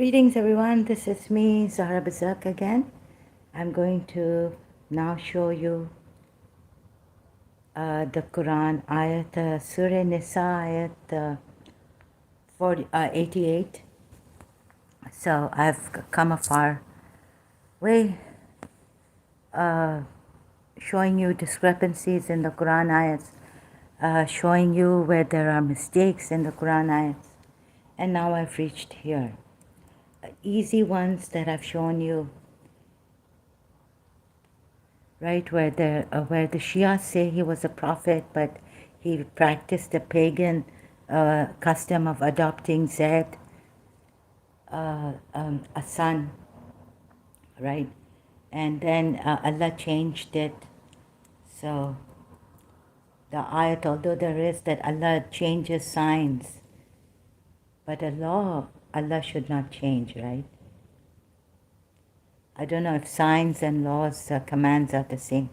Greetings everyone, this is me, Zahra Bazak again. I'm going to now show you the Quran ayat, Surah Nisa ayat 88. So I've come a far way showing you discrepancies in the Quran ayats, showing you where there are mistakes in the Quran ayats. And now I've reached here. Easy ones that I've shown you, right, where the Shia say he was a prophet, but he practiced the pagan custom of adopting Zaid, a son, right? And then Allah changed it. So the ayat, although there is that Allah changes signs, but Allah should not change, right? I don't know if signs and laws, commands are the same.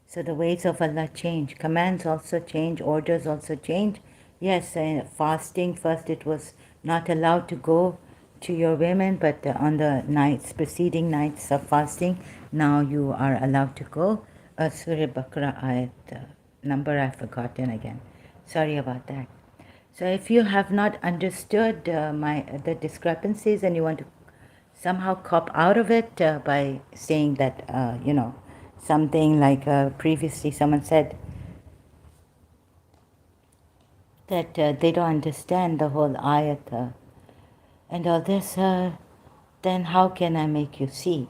So the ways of Allah change. Commands also change, orders also change. Yes, fasting, first it was not allowed to go to your women, but on the nights, preceding nights of fasting, now you are allowed to go. Surah Baqarah ayat, number I've forgotten again. Sorry about that. So if you have not understood the discrepancies and you want to somehow cop out of it by saying that, something like previously someone said that they don't understand the whole ayat and all this, then how can I make you see?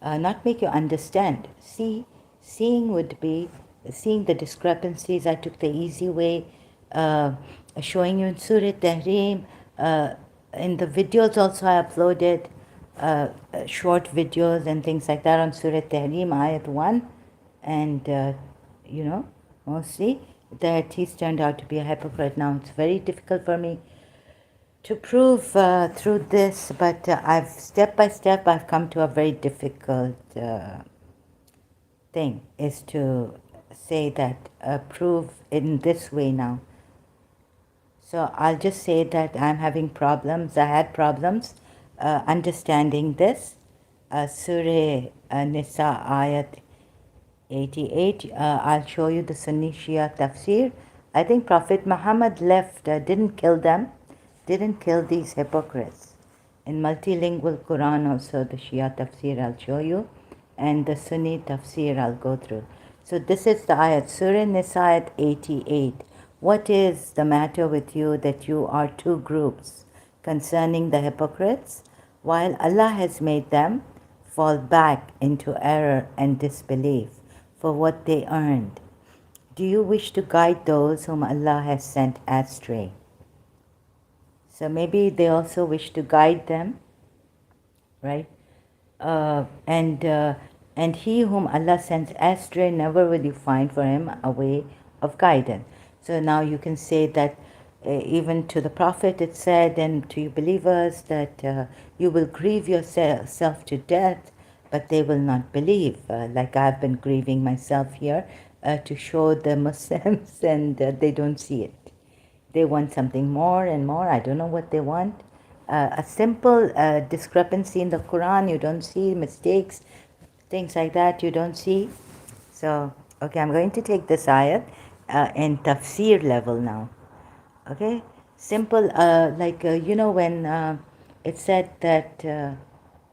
Not make you understand. Seeing would be seeing the discrepancies. I took the easy way, showing you in Surah Tahrim. In the videos also I uploaded short videos and things like that on Surah Tahrim, ayat 1. And, mostly that he's turned out to be a hypocrite. Now it's very difficult for me to prove through this, but I've step by step I've come to a very difficult thing, is to say that prove in this way now. So I'll just say that I'm having problems. I had problems understanding this. Surah Nisa ayat 88. I'll show you the Sunni Shia Tafsir. I think Prophet Muhammad left, didn't kill them, didn't kill these hypocrites. In multilingual Quran also, the Shia Tafsir I'll show you, and the Sunni Tafsir I'll go through. So this is the ayat, Surah Nisa ayat 88. What is the matter with you that you are two groups concerning the hypocrites, while Allah has made them fall back into error and disbelief for what they earned? Do you wish to guide those whom Allah has sent astray? So maybe they also wish to guide them, right? And he whom Allah sends astray, never will you find for him a way of guidance. So now you can say that even to the Prophet it said, and to you believers, that you will grieve yourself to death, but they will not believe. Like I've been grieving myself here to show the Muslims, and they don't see it. They want something more and more. I don't know what they want. A simple discrepancy in the Quran, you don't see mistakes, things like that, you don't see. So, okay, I'm going to take this ayat in tafsir level now. Okay, simple, when it said that,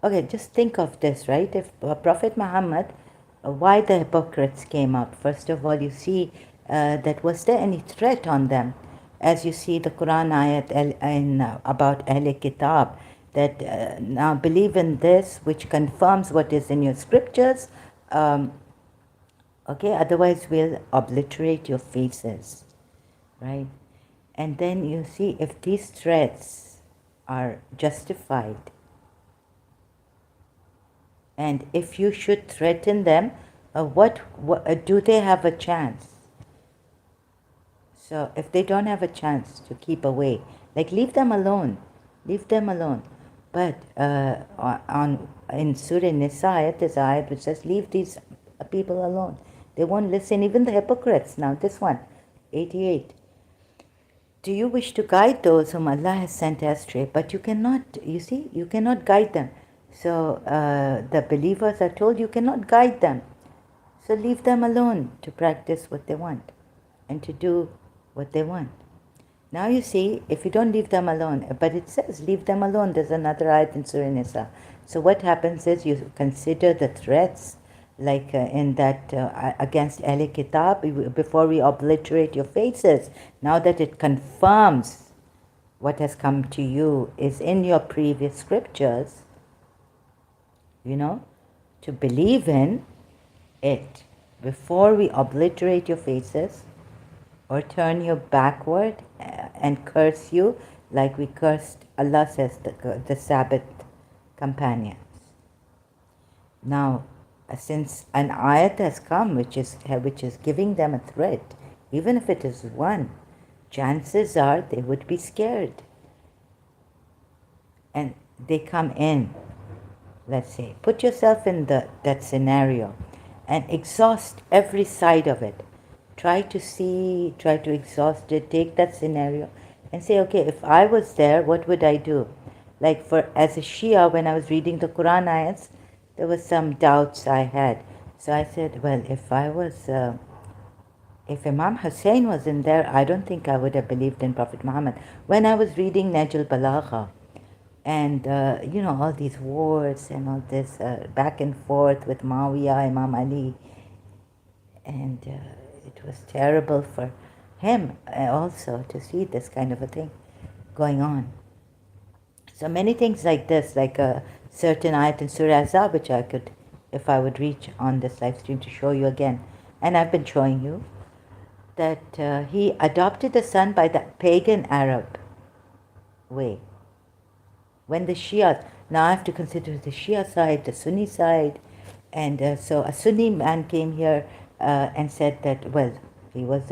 okay, just think of this, right? If Prophet Muhammad, why the hypocrites came up? First of all, you see that was there any threat on them? As you see the Quran ayat about Ahl Kitab, that now believe in this, which confirms what is in your scriptures, okay, otherwise we'll obliterate your faces, right? And then you see if these threats are justified, and if you should threaten them, what do they have a chance? So if they don't have a chance to keep away, like leave them alone, leave them alone. But in Surah Nisa, there's an ayat which says, leave these people alone. They won't listen, even the hypocrites. Now this one, 88. do you wish to guide those whom Allah has sent astray? But you cannot, you see, you cannot guide them. So the believers are told you cannot guide them. So leave them alone to practice what they want and to do what they want. Now you see, if you don't leave them alone, but it says leave them alone, there's another ayat in Surah Nisa. So what happens is you consider the threats, like in that against Ahl Kitab, before we obliterate your faces, now that it confirms what has come to you is in your previous scriptures, you know, to believe in it before we obliterate your faces or turn you backward and curse you like we cursed, Allah says, the Sabbath companions. Now, since an ayat has come which is giving them a threat, even if it is one, chances are they would be scared. And they come in, let's say, put yourself in that scenario and exhaust every side of it. Try to exhaust it, take that scenario and say, okay, if I was there, what would I do? Like as a Shia, when I was reading the Quran ayats, there was some doubts I had. So I said, well, if Imam Hussein was in there, I don't think I would have believed in Prophet Muhammad. When I was reading Najul Balagha, and all these wars and all this back and forth with Muawiyah, Imam Ali, and it was terrible for him also to see this kind of a thing going on. So many things like this, like a certain ayat in Surah Azab, which I could, if I would reach on this live stream to show you again, and I've been showing you, that he adopted a son by the pagan Arab way. When the Shias, now I have to consider the Shia side, the Sunni side, and so a Sunni man came here and said that, well, he was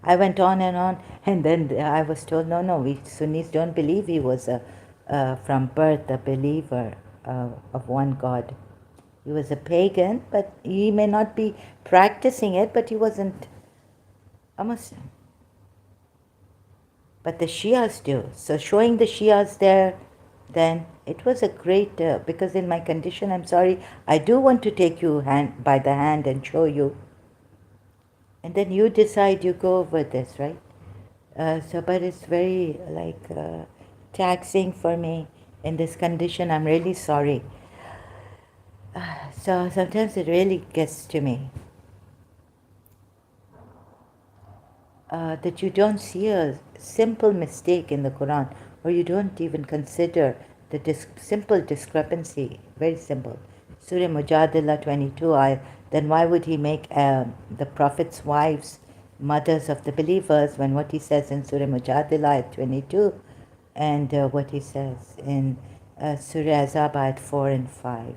I went on, and then I was told, no, we Sunnis don't believe he was from birth a believer of one God. He was a pagan, but he may not be practicing it, but he wasn't a Muslim. But the Shias do. So showing the Shias there, then it was a great, because in my condition, I'm sorry, I do want to take you by the hand and show you. And then you decide you go over this, right? But it's very taxing for me in this condition. I'm really sorry. So sometimes it really gets to me. That you don't see a simple mistake in the Quran, or you don't even consider the simple discrepancy, very simple. Surah Mujadila 22, then why would he make the Prophet's wives mothers of the believers when what he says in Surah Mujadila 22 and what he says in Surah Azab 4 and 5.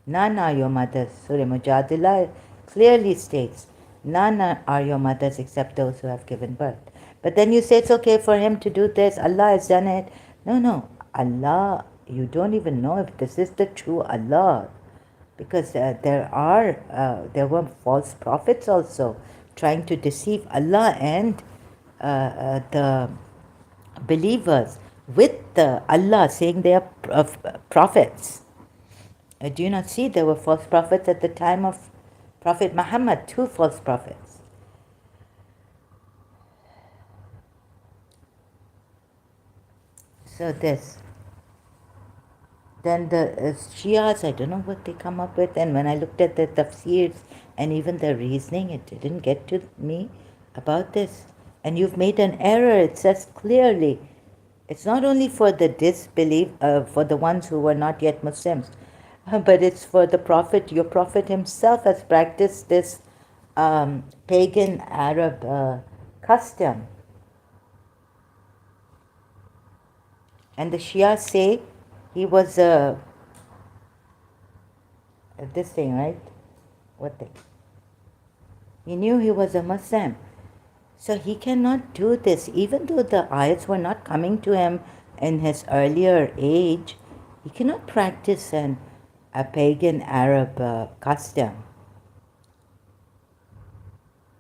None are your mothers. Surah Mujadila clearly states, none are your mothers except those who have given birth. But then you say it's okay for him to do this, Allah has done it. No, Allah, you don't even know if this is the true Allah. Because there were false prophets also trying to deceive Allah and the believers with Allah saying they are prophets. Do you not see there were false prophets at the time of Prophet Muhammad, 2 false prophets. So this. Then the Shias, I don't know what they come up with, and when I looked at the Tafsirs and even the reasoning, it didn't get to me about this. And you've made an error, it says clearly. It's not only for the disbelief, for the ones who were not yet Muslims, but it's for the Prophet. Your Prophet himself has practiced this pagan Arab custom. And the Shia say he was this thing, right? What thing? He knew he was a Muslim. So he cannot do this. Even though the ayats were not coming to him in his earlier age, he cannot practice a pagan Arab custom.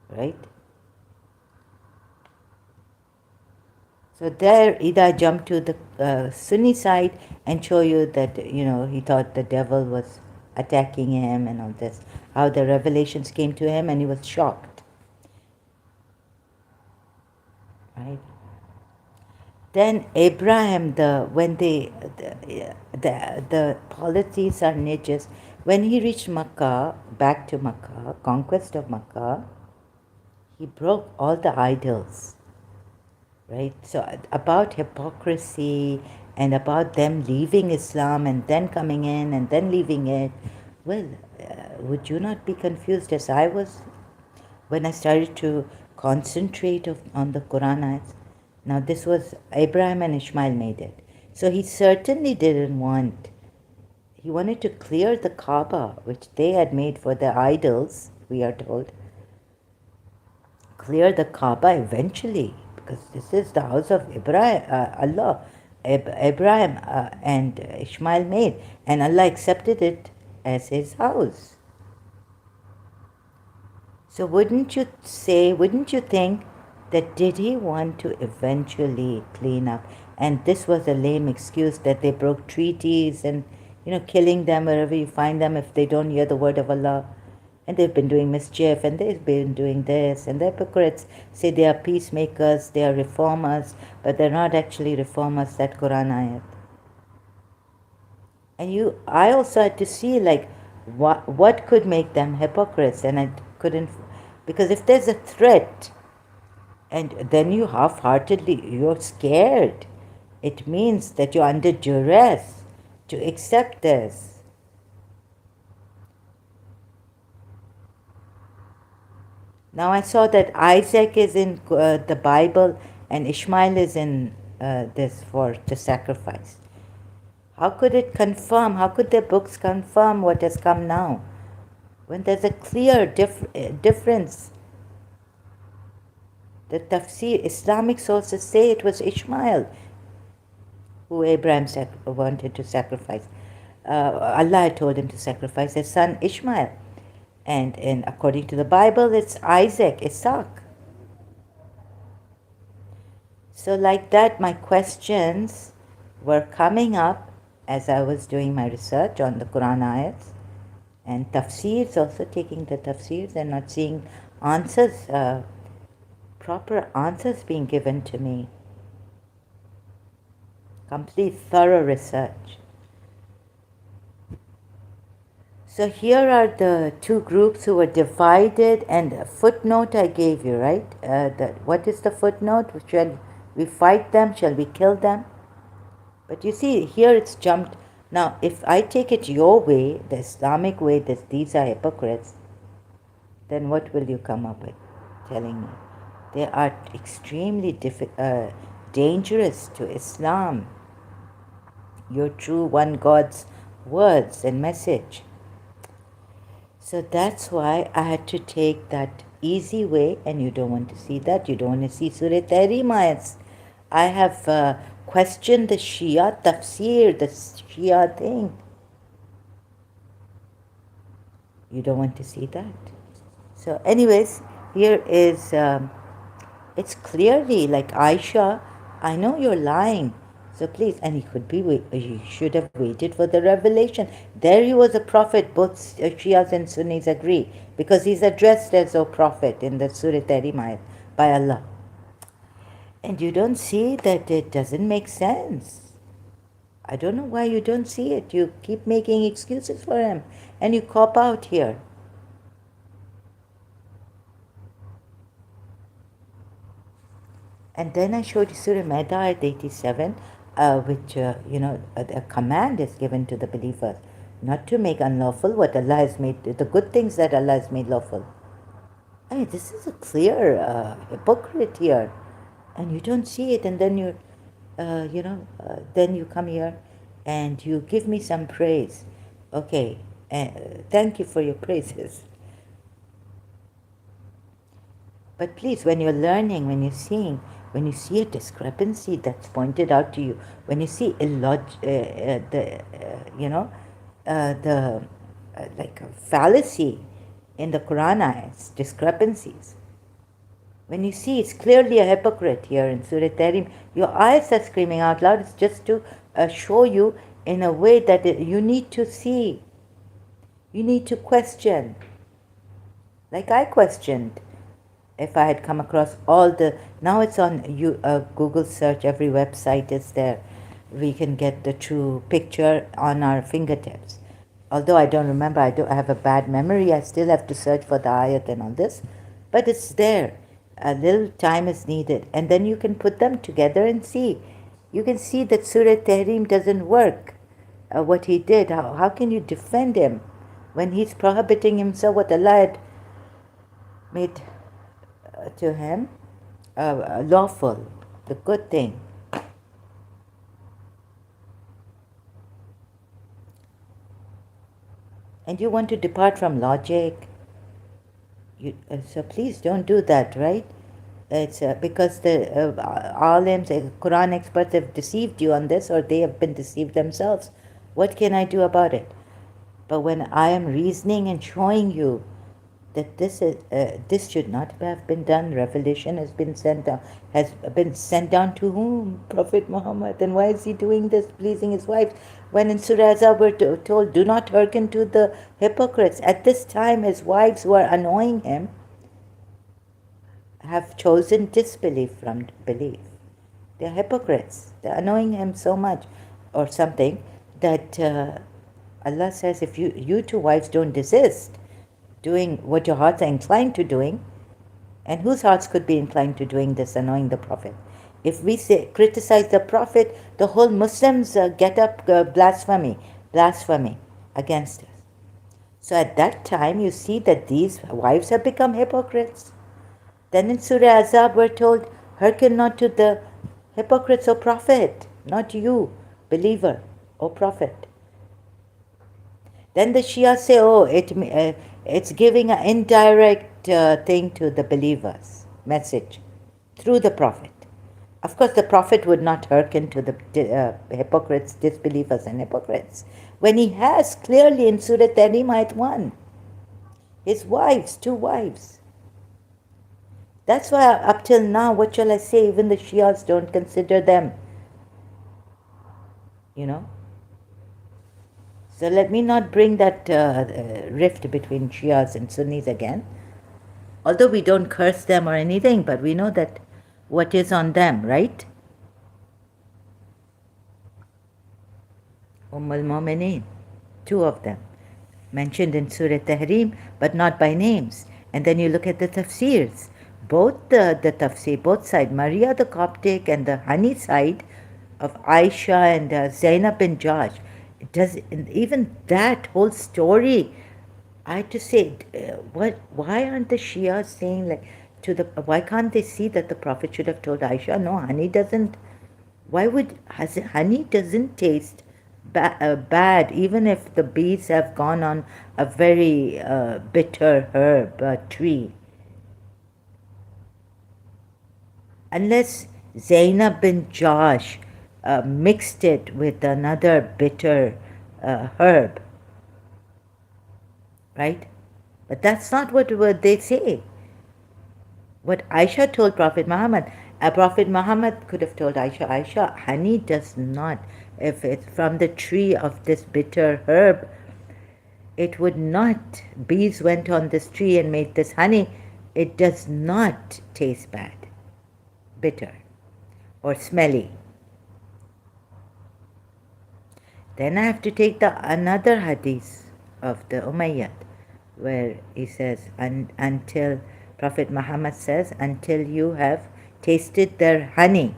Right? So there, Ida jumped to the Sunni side and show you that, he thought the devil was attacking him and all this, how the revelations came to him and he was shocked, right? Then Abraham, the policies are niches. When he reached Makkah, back to Makkah, conquest of Makkah, he broke all the idols, right? So about hypocrisy and about them leaving Islam and then coming in and then leaving it, well, would you not be confused as I was when I started to concentrate on the Quran ayats? Now this was Abraham and Ishmael made it. So he certainly didn't want, he wanted to clear the Kaaba, which they had made for their idols, we are told. Clear the Kaaba eventually, because this is the house of Ibrahim, Allah. Abraham and Ishmael made, and Allah accepted it as his house. So wouldn't you think that did he want to eventually clean up? And this was a lame excuse that they broke treaties and, killing them wherever you find them if they don't hear the word of Allah. And they've been doing mischief and they've been doing this. And the hypocrites say they are peacemakers, they are reformers, but they're not actually reformers, that Quran ayat. And I also had to see what could make them hypocrites, and I couldn't, because if there's a threat and then you half-heartedly, you're scared, it means that you're under duress to accept this. Now I saw that Isaac is in the Bible and Ishmael is in this for the sacrifice. How could it confirm? How could their books confirm what has come now? When there's a clear difference. The Tafsir, Islamic sources say it was Ishmael who Abraham wanted to sacrifice. Allah told him to sacrifice his son Ishmael. And according to the Bible, it's Isaac, Isaac. So like that, my questions were coming up as I was doing my research on the Quran ayats. And tafsirs, also taking the tafsirs and not seeing answers, proper answers being given to me. Complete thorough research. So here are the two groups who were divided, and a footnote I gave you, right? What is the footnote? Shall we fight them? Shall we kill them? But you see, here it's jumped. Now, if I take it your way, the Islamic way, that these are hypocrites, then what will you come up with telling me? They are extremely dangerous to Islam, your true one God's words and message. So that's why I had to take that easy way, and you don't want to see that. You don't want to see Surah Tahrim ayats. I have questioned the Shia Tafsir, the Shia thing. You don't want to see that. So anyways, here is, it's clearly like Aisha, I know you're lying. So please, and he should have waited for the revelation. There he was a prophet, both Shias and Sunnis agree, because he's addressed as a prophet in the Surah Tahrim by Allah. And you don't see that it doesn't make sense. I don't know why you don't see it. You keep making excuses for him, and you cop out here. And then I showed you Surah Maida at 87, which, a command is given to the believers not to make unlawful what Allah has made, the good things that Allah has made lawful. I mean, this is a clear hypocrite here. And you don't see it, and then then you come here and you give me some praise. Okay, thank you for your praises. But please, when you're learning, when you're seeing, when you see a discrepancy that's pointed out to you, when you see like a fallacy in the Quran ayats, discrepancies, When you see it's clearly a hypocrite here in Surah Tahrim, your eyes are screaming out loud. It's just to show you in a way that you need to see. You need to question. Like I questioned if I had come across all the, now it's on Google search, every website is there. We can get the true picture on our fingertips. Although I don't remember, I have a bad memory, I still have to search for the ayat and all this, but it's there. A little time is needed, and then you can put them together and see. You can see that Surah Tahrim doesn't work. What he did, how can you defend him when he's prohibiting himself what Allah had made to him lawful, the good thing. And you want to depart from logic. So please don't do that, right? It's because the alims, Quran experts have deceived you on this, or they have been deceived themselves. What can I do about it? But when I am reasoning and showing you that this should not have been done, revelation has been sent down to whom? Prophet Muhammad. And why is he doing this, pleasing his wife? When in Surah Azab we're told, do not hearken to the hypocrites. At this time, his wives who are annoying him have chosen disbelief from belief. They're hypocrites. They're annoying him so much or something that Allah says, if you two wives don't desist doing what your hearts are inclined to doing, and whose hearts could be inclined to doing this, annoying the Prophet? If we say criticize the Prophet, the whole Muslims get up blasphemy against us. So at that time, you see that these wives have become hypocrites. Then in Surah Azab, we're told, hearken not to the hypocrites, O Prophet, not you, believer, O Prophet. Then the Shia say, oh, it's giving an indirect thing to the believers, message, through the Prophet. Of course, the Prophet would not hearken to the hypocrites, disbelievers and hypocrites, when he has clearly in Surah Tahrim Ayat 1, his wives, two wives. That's why up till now, what shall I say, even the Shias don't consider them, you know. So let me not bring that rift between Shias and Sunnis again. Although we don't curse them or anything, but we know that what is on them, right? al-Mu'mineen, two of them, mentioned in Surah Tahrim, but not by names. And then you look at the Tafsirs. Both the Tafsir, both sides, Maria the Coptic and the Hani side of Aisha and Zainab bin Josh, even that whole story, I had to say, why aren't the Shia saying why can't they see that the Prophet should have told Aisha, no, honey doesn't, honey doesn't taste bad, even if the bees have gone on a very bitter herb tree. Unless Zainab bin Josh mixed it with another bitter herb, right? But that's not what they say. What Aisha told Prophet Muhammad, Prophet Muhammad could have told Aisha, honey does not, if it's from the tree of this bitter herb, it would not, bees went on this tree and made this honey, it does not taste bad, bitter or smelly. Then I have to take another hadith of the Umayyad, where he says, until Prophet Muhammad says, until you have tasted their honey.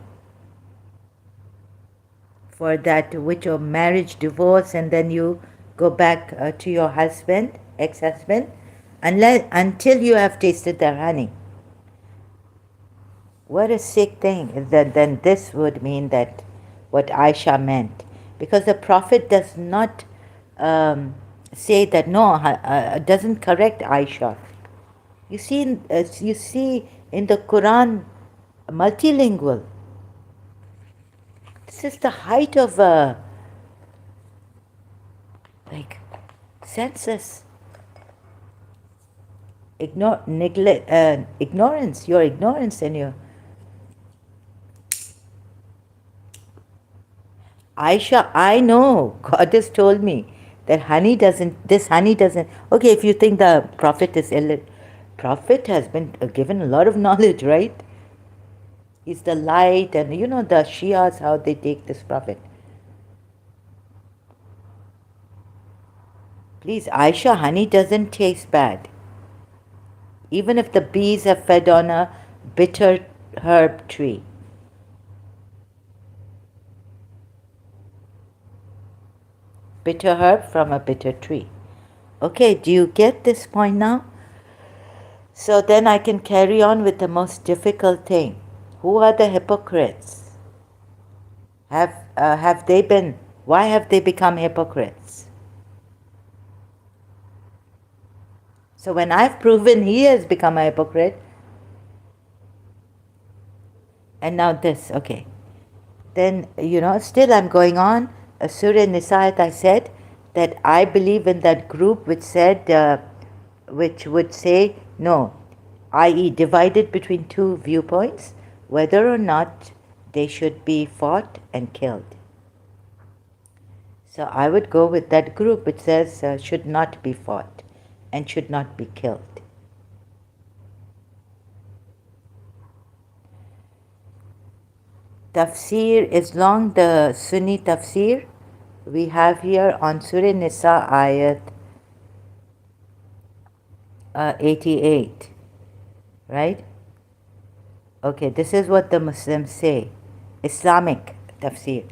For that which of marriage, divorce, and then you go back to your husband, ex-husband, until you have tasted their honey. What a sick thing. Then this would mean that what Aisha meant. Because the Prophet does not say that, no, doesn't correct Aisha. You see in the Quran, multilingual. This is the height of census. ignorance, your ignorance and your... Aisha, I know, God has told me that this honey doesn't, okay, if you think the Prophet is illiterate, Prophet has been given a lot of knowledge, right? He's the light, and you know the Shias, how they take this Prophet. Please, Aisha, honey doesn't taste bad. Even if the bees have fed on a bitter herb tree. Bitter herb from a bitter tree. Okay, do you get this point now? So then I can carry on with the most difficult thing. Who are the hypocrites? Have they been, why have they become hypocrites? So when I've proven he has become a hypocrite, and now this, okay. Then, still I'm going on. Surah Nisa'at, I said that I believe in that group which would say no, i.e. divided between two viewpoints, whether or not they should be fought and killed. So I would go with that group which says should not be fought and should not be killed. Tafsir is long, the Sunni Tafsir we have here on Surah Nisa ayat 88, right? Okay, this is what the Muslims say. Islamic Tafsir.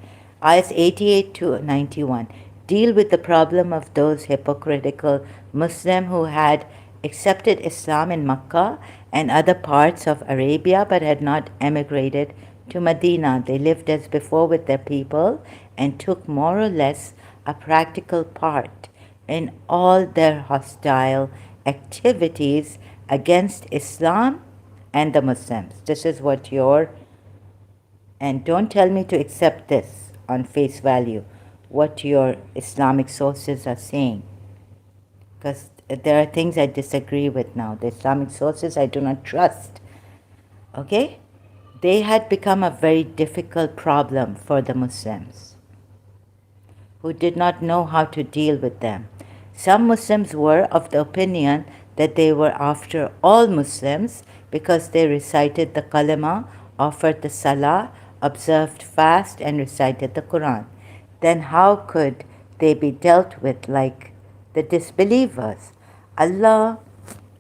Ayats 88 to 91 deal with the problem of those hypocritical Muslims who had accepted Islam in Makkah and other parts of Arabia but had not emigrated to Medina. They lived as before with their people and took more or less a practical part in all their hostile activities against Islam and the Muslims. This is what and don't tell me to accept this on face value, what your Islamic sources are saying, because there are things I disagree with now. The Islamic sources I do not trust. Okay? They had become a very difficult problem for the Muslims, who did not know how to deal with them. Some Muslims were of the opinion that they were after all Muslims because they recited the kalima, offered the salah, observed fast, and recited the Quran. Then how could they be dealt with like the disbelievers? Allah,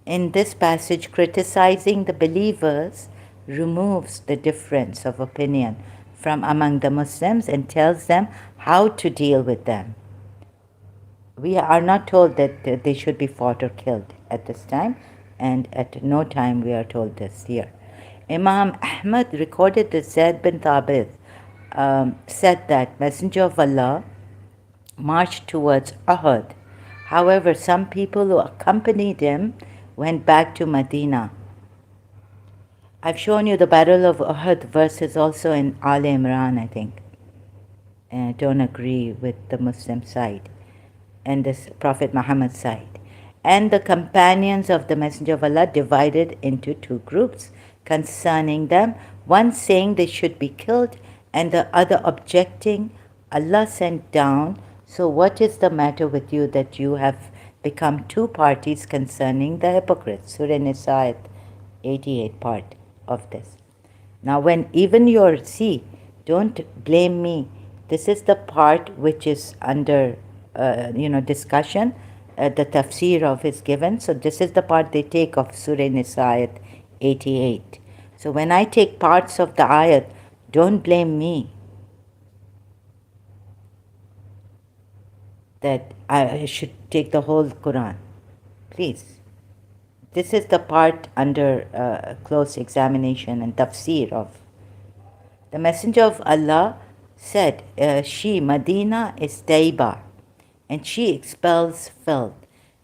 in this passage criticizing the believers, removes the difference of opinion from among the Muslims and tells them how to deal with them. We are not told that they should be fought or killed at this time, and at no time we are told this here. Imam Ahmad recorded that Zayd bin Thabit said that Messenger of Allah marched towards Uhud. However, some people who accompanied him went back to Medina. I've shown you the Battle of Uhud verses also in Al Imran, I think. And I don't agree with the Muslim side and this Prophet Muhammad's side. And the companions of the Messenger of Allah divided into two groups concerning them, one saying they should be killed and the other objecting. Allah sent down, so what is the matter with you that you have become two parties concerning the hypocrites? Surah Nisa 88 part of this. Now when even don't blame me. This is the part which is under discussion. The tafsir of is given. So this is the part they take of Surah Nisa 88. So when I take parts of the ayat, don't blame me that I should take the whole Quran. Please. This is the part under close examination and tafsir of. The Messenger of Allah said, she, Medina, is Taiba, and she expels filth,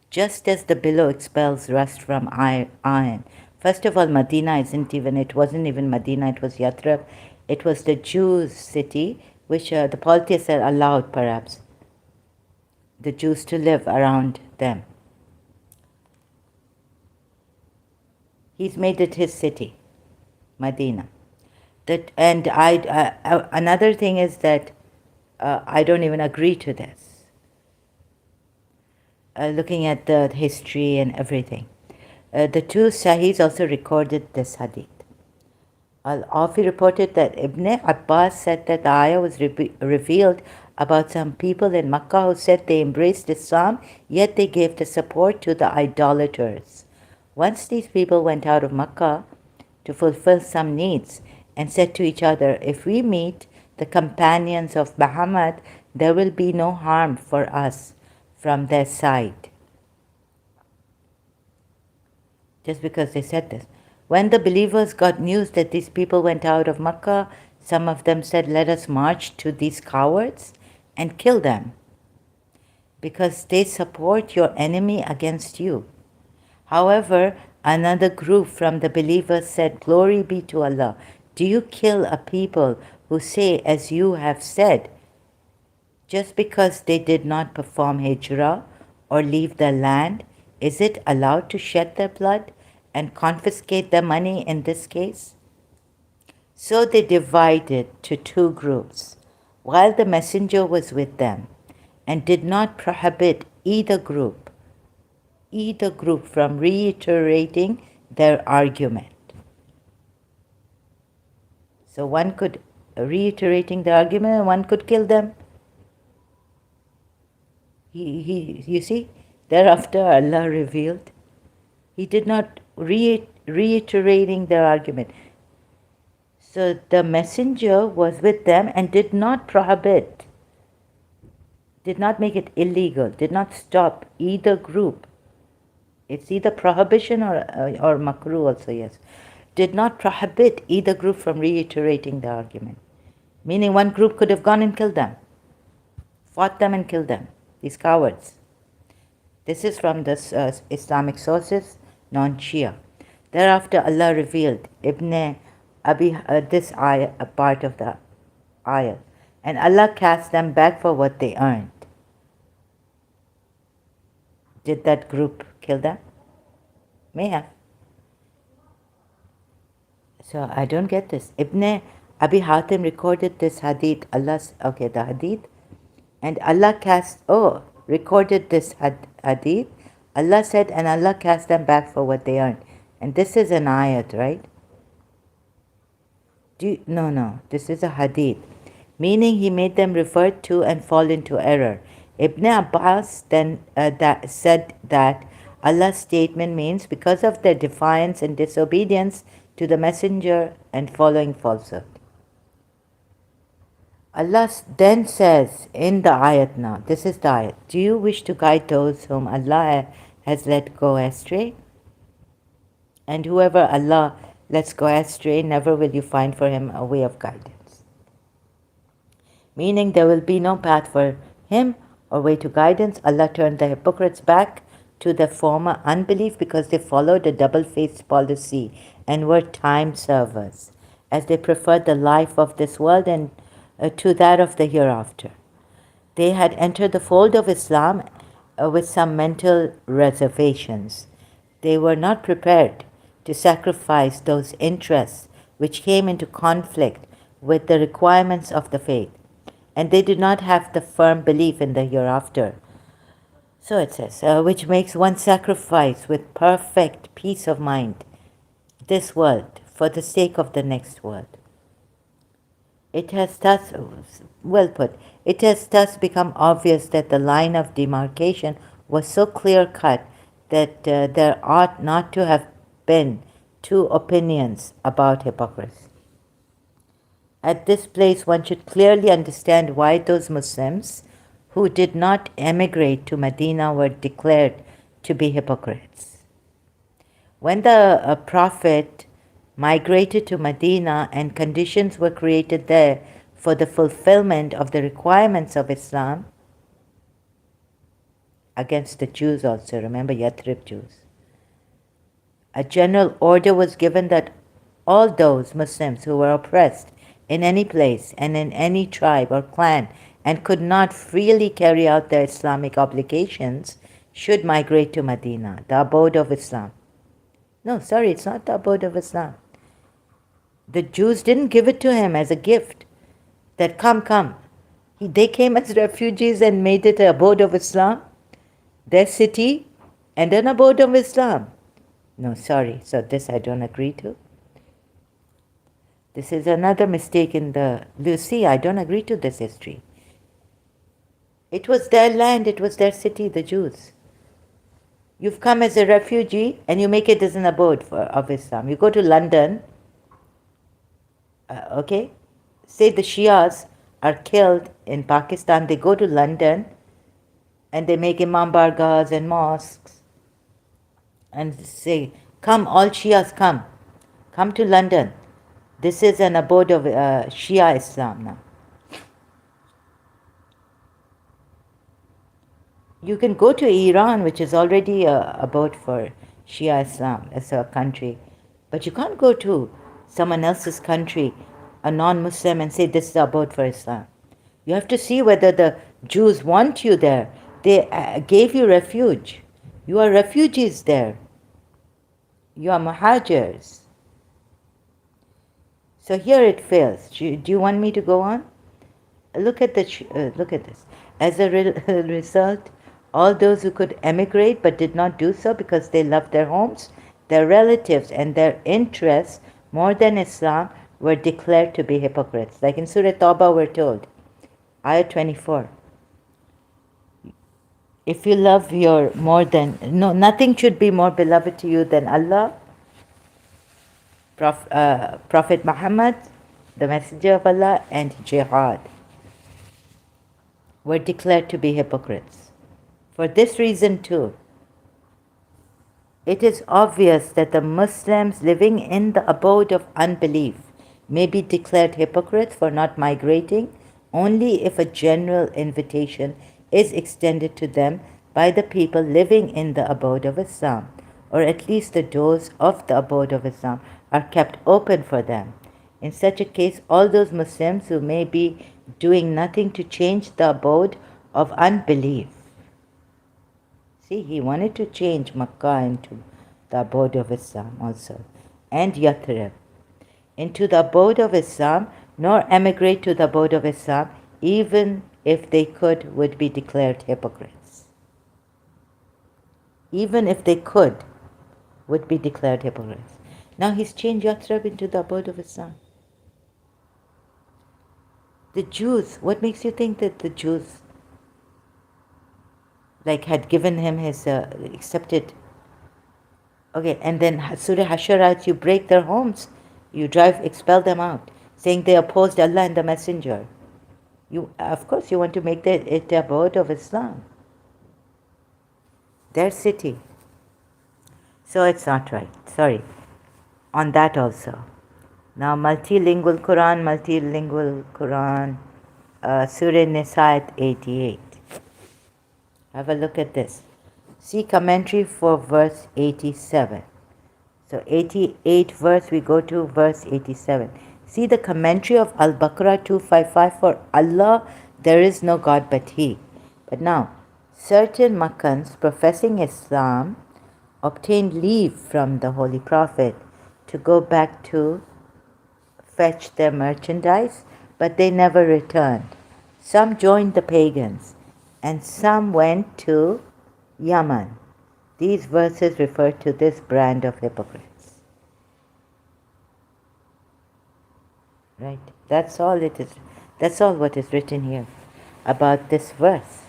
just as the billow expels rust from iron. First of all, Medina it wasn't even Medina, it was Yathrib. It was the Jews' city, which the polytheists had allowed, perhaps, the Jews to live around them. He's made it his city, Medina. Another thing is that I don't even agree to this. Looking at the history and everything. The two Sahihs also recorded this hadith. Al-Afi reported that Ibn Abbas said that the ayah was revealed about some people in Makkah who said they embraced Islam, yet they gave the support to the idolaters. Once these people went out of Makkah to fulfill some needs and said to each other, if we meet the companions of Muhammad, there will be no harm for us from their side. Just because they said this. When the believers got news that these people went out of Makkah, some of them said, let us march to these cowards and kill them, because they support your enemy against you. However, another group from the believers said, glory be to Allah. Do you kill a people who say, as you have said, just because they did not perform hijrah or leave their land? Is it allowed to shed their blood and confiscate their money in this case? So they divided to two groups, while the messenger was with them, and did not prohibit either group from reiterating their argument. So one could reiterating the argument and one could kill them. You see, thereafter Allah revealed, He did not reiterating their argument. So the messenger was with them and did not prohibit, did not make it illegal, did not stop either group. It's either prohibition or makruh also, yes. Did not prohibit either group from reiterating the argument. Meaning one group could have gone and killed them, fought them and killed them, these cowards. This is from the Islamic sources, non-Shia. Thereafter Allah revealed Ibn Abi, this ayah, a part of the ayah. And Allah cast them back for what they earned. Did that group kill them? May have. So I don't get this. Ibn Abi Hatim recorded this hadith. The hadith. And Allah recorded this hadith. Allah said, and Allah cast them back for what they earned. And this is an ayat, right? No, this is a hadith. Meaning He made them revert to and fall into error. Ibn Abbas then said that Allah's statement means because of their defiance and disobedience to the messenger and following falsehood. Allah then says in the ayat now, this is the ayat, do you wish to guide those whom Allah has let go astray? And whoever Allah lets go astray, never will you find for him a way of guidance. Meaning there will be no path for him or way to guidance. Allah turned the hypocrites back to their former unbelief because they followed a double-faced policy and were time servers, as they preferred the life of this world and to that of the hereafter. They had entered the fold of Islam with some mental reservations. They were not prepared to sacrifice those interests which came into conflict with the requirements of the faith, and they did not have the firm belief in the hereafter. So it says, which makes one sacrifice with perfect peace of mind this world for the sake of the next world. It has thus, well put, it has thus become obvious that the line of demarcation was so clear-cut that there ought not to have been two opinions about hypocrisy. At this place, one should clearly understand why those Muslims who did not emigrate to Medina were declared to be hypocrites. When the Prophet migrated to Medina and conditions were created there for the fulfillment of the requirements of Islam against the Jews also, remember Yathrib Jews. A general order was given that all those Muslims who were oppressed in any place and in any tribe or clan and could not freely carry out their Islamic obligations should migrate to Medina, the abode of Islam. No, sorry, it's not the abode of Islam. The Jews didn't give it to him as a gift, that come. They came as refugees and made it an abode of Islam, their city, and an abode of Islam. No, sorry, so this I don't agree to. This is another mistake in the... You see, I don't agree to this history. It was their land, it was their city, the Jews. You've come as a refugee and you make it as an abode of Islam. You go to London, okay? Say the Shias are killed in Pakistan, they go to London and they make imam bargahs and mosques and say, come, all Shias come to London. This is an abode of Shia Islam now. You can go to Iran, which is already a abode for Shia Islam as a country, but you can't go to someone else's country, a non-Muslim, and say this is the abode for Islam. You have to see whether the Jews want you there. They gave you refuge. You are refugees there. You are muhajirs. So here it fails. Do you want me to go on? Look at this. As a result, all those who could emigrate but did not do so because they loved their homes, their relatives, and their interests more than Islam were declared to be hypocrites. Like in Surah Tawbah we're told, Ayat 24. If you love your nothing should be more beloved to you than Allah, Prophet Muhammad, the Messenger of Allah, and Jihad, were declared to be hypocrites. For this reason too, it is obvious that the Muslims living in the abode of unbelief may be declared hypocrites for not migrating only if a general invitation is extended to them by the people living in the abode of Islam, or at least the doors of the abode of Islam are kept open for them. In such a case, all those Muslims who may be doing nothing to change the abode of unbelief. See, he wanted to change Makkah into the abode of Islam also, and Yathrib into the abode of Islam, nor emigrate to the abode of Islam, even if they could, would be declared hypocrites. Even if they could, would be declared hypocrites. Now he's changed Yathrib into the abode of Islam. The Jews, what makes you think that the Jews had given him his accepted? Okay, and then Surah Hasharat, you break their homes, you expel them out, saying they opposed Allah and the Messenger. Of course, you want to make it the abode of Islam, their city. So it's not right. Sorry. On that also. Now, multilingual Quran, Surah Nisa 88. Have a look at this. See commentary for verse 87. So 88 verse, we go to verse 87. See the commentary of Al-Baqarah 255. For Allah, there is no God but He. But now, certain Makkans professing Islam obtained leave from the Holy Prophet to go back to fetch their merchandise, but they never returned. Some joined the pagans, and some went to Yemen. These verses refer to this brand of hypocrites. Right? That's all it is. That's all what is written here about this verse.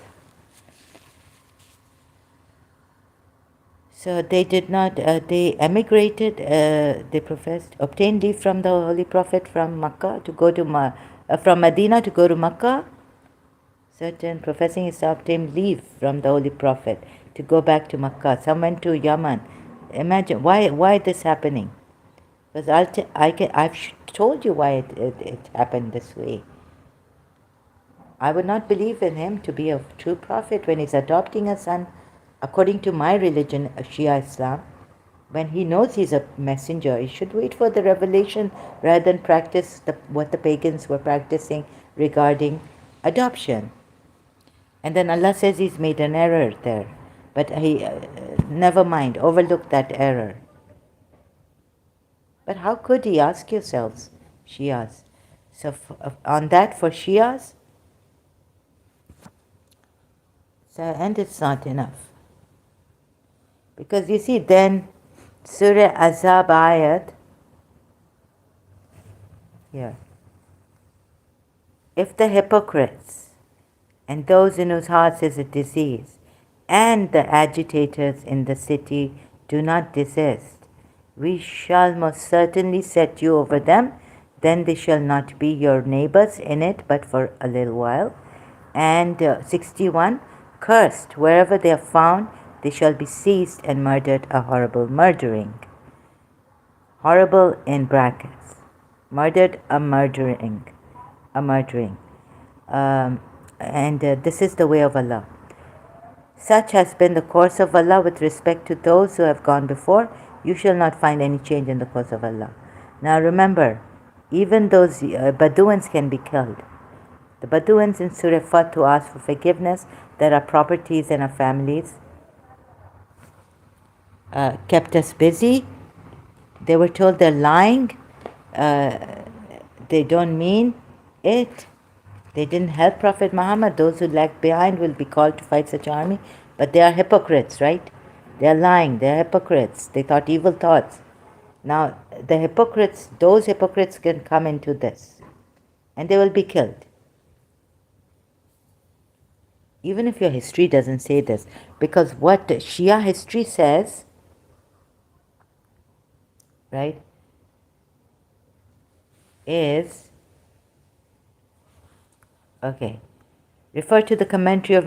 So they did not, they emigrated, they professed, obtained leave from the Holy Prophet from Makkah to go to, from Medina to go to Makkah. Certain professing Islam obtained leave from the Holy Prophet to go back to Makkah. Some went to Yemen. Imagine, why this happening? Because I've told you why it happened this way. I would not believe in him to be a true prophet when he's adopting a son according to my religion, Shia Islam. When he knows he's a messenger, he should wait for the revelation rather than practice what the pagans were practicing regarding adoption. And then Allah says he's made an error there. But he, never mind, overlook that error. But how could he, ask yourselves, Shias? So on that for Shias, so, and it's not enough. Because you see, then Surah Azab ayat, here. If the hypocrites and those in whose hearts is a disease and the agitators in the city do not desist, we shall most certainly set you over them. Then they shall not be your neighbors in it but for a little while. And 61, cursed wherever they are found, they shall be seized and murdered a horrible murdering. Horrible in brackets. Murdered a murdering. A murdering. And this is the way of Allah. Such has been the course of Allah with respect to those who have gone before. You shall not find any change in the course of Allah. Now remember, even those Bedouins can be killed. The Bedouins in Surah Fat who ask for forgiveness, that our properties and our families kept us busy. They were told they're lying. They don't mean it. They didn't help Prophet Muhammad. Those who lag behind will be called to fight such an army. But they are hypocrites, right? They are lying. They are hypocrites. They thought evil thoughts. Now, the hypocrites, those hypocrites can come into this. And they will be killed. Even if your history doesn't say this. Because what Shia history says, right, is... Okay. Refer to the commentary of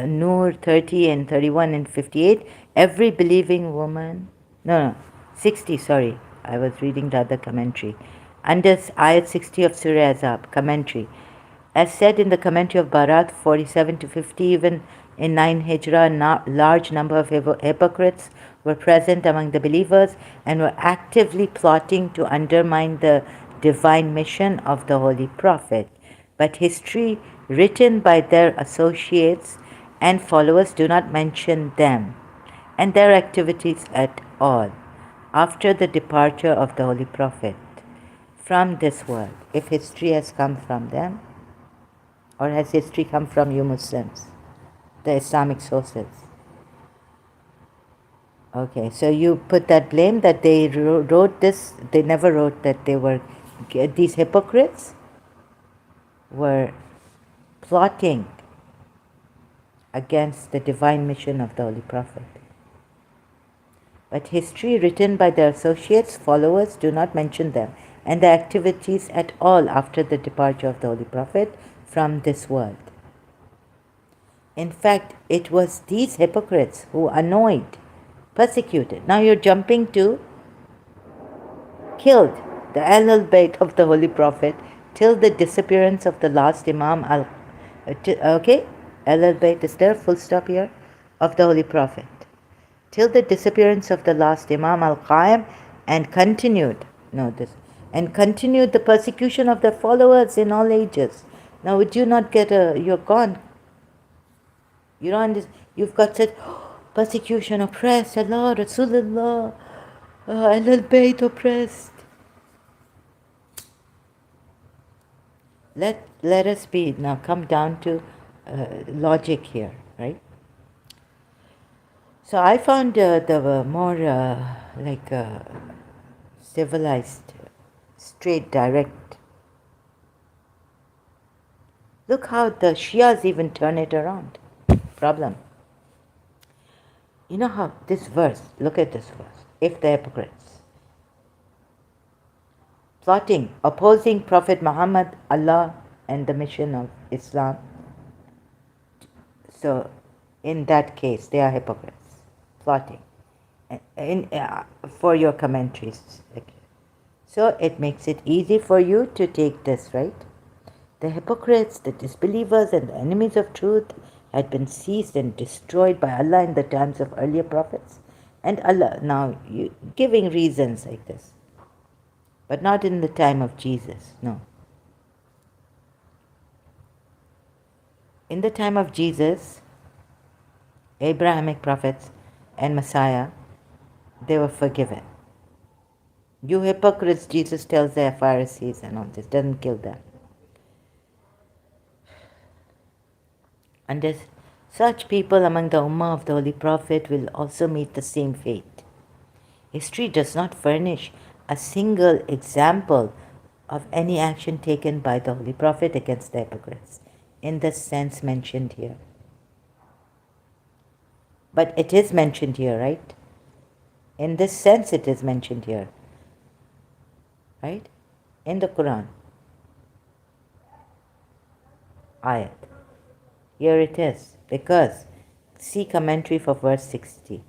Nur 30 and 31 and 58. Every believing woman... No, 60, sorry. I was reading the other commentary. Under Ayat 60 of Surah Azab, commentary. As said in the commentary of Barat 47 to 50, even in 9 Hijrah, a large number of hypocrites were present among the believers and were actively plotting to undermine the divine mission of the Holy Prophet. But history written by their associates and followers do not mention them and their activities at all after the departure of the Holy Prophet from this world. If history has come from them, or has history come from you Muslims, the Islamic sources? Okay, so you put that blame that they wrote this, they never wrote that they were, these hypocrites were plotting against the divine mission of the Holy Prophet. But history written by their associates, followers, do not mention them and their activities at all after the departure of the Holy Prophet from this world. In fact, it was these hypocrites who annoyed, persecuted. Now you're jumping to killed the Ahlul Bayt of the Holy Prophet till the disappearance of the last Imam okay, Ahlul Bayt, is there a full stop here? Of the Holy Prophet. Till the disappearance of the last Imam al-Qaim and continued the persecution of their followers in all ages. Now would you not get you're gone. You don't understand. You've got such persecution, oppressed, Allah, Rasulullah, Ahlul Bayt oppressed. Let us be, now come down to logic here, right? So I found the more civilized, straight, direct. Look how the Shias even turn it around. Problem. You know how this verse, look at this verse. If the hypocrites, plotting, opposing Prophet Muhammad, Allah, and the mission of Islam. So, in that case, they are hypocrites, plotting, for your commentaries. So, it makes it easy for you to take this, right? The hypocrites, the disbelievers, and the enemies of truth had been seized and destroyed by Allah in the times of earlier prophets. And Allah, now, giving reasons like this. But not in the time of Jesus, no. In the time of Jesus, Abrahamic prophets and Messiah, they were forgiven. You hypocrites, Jesus tells the Pharisees and all this, doesn't kill them. And there's such people among the Ummah of the Holy Prophet will also meet the same fate. History does not furnish a single example of any action taken by the Holy Prophet against the hypocrites, in the sense mentioned here. But it is mentioned here, right? In this sense it is mentioned here, right? In the Quran. Ayat. Here it is, because see commentary for verse 60.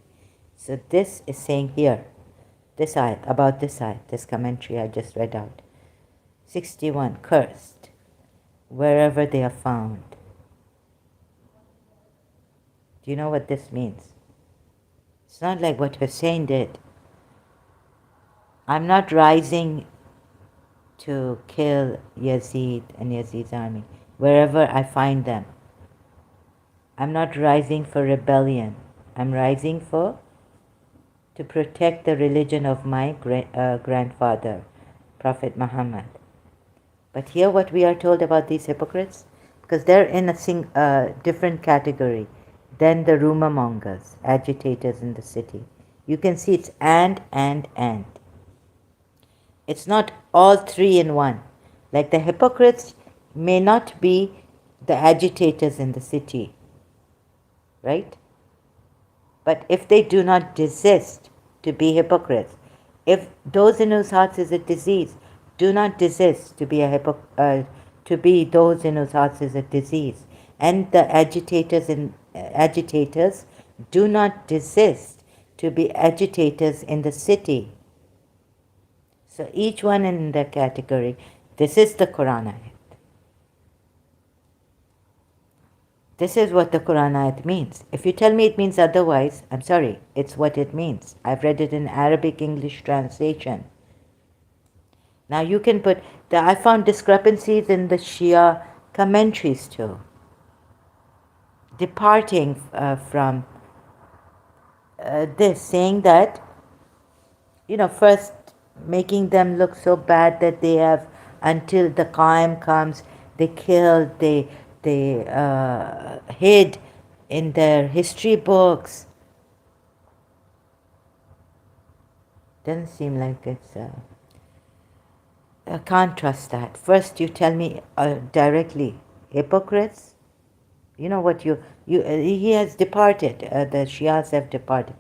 So this is saying here, this ayat, about this ayat, this commentary I just read out. 61, cursed, wherever they are found. Do you know what this means? It's not like what Hussein did. I'm not rising to kill Yazid and Yazid's army, wherever I find them. I'm not rising for rebellion. I'm rising to protect the religion of my grandfather, Prophet Muhammad. But here what we are told about these hypocrites, because they're in a different category than the rumor mongers, agitators in the city. You can see it's and. It's not all three in one. Like the hypocrites may not be the agitators in the city, right? But if they do not desist to be hypocrites, if those in whose hearts is a disease do not desist to be to be those in whose hearts is a disease, and the agitators do not desist to be agitators in the city. So each one in their category. This is the Quran ayat. This is what the Quran ayat means. If you tell me it means otherwise, I'm sorry, it's what it means. I've read it in Arabic English translation. Now you can put, I found discrepancies in the Shia commentaries too. Departing from this, saying that, first making them look so bad that they have, until the Qaim comes, they killed, they hid in their history books. Doesn't seem like it's... I can't trust that. First you tell me directly, hypocrites, you know what he has departed, the Shias have departed.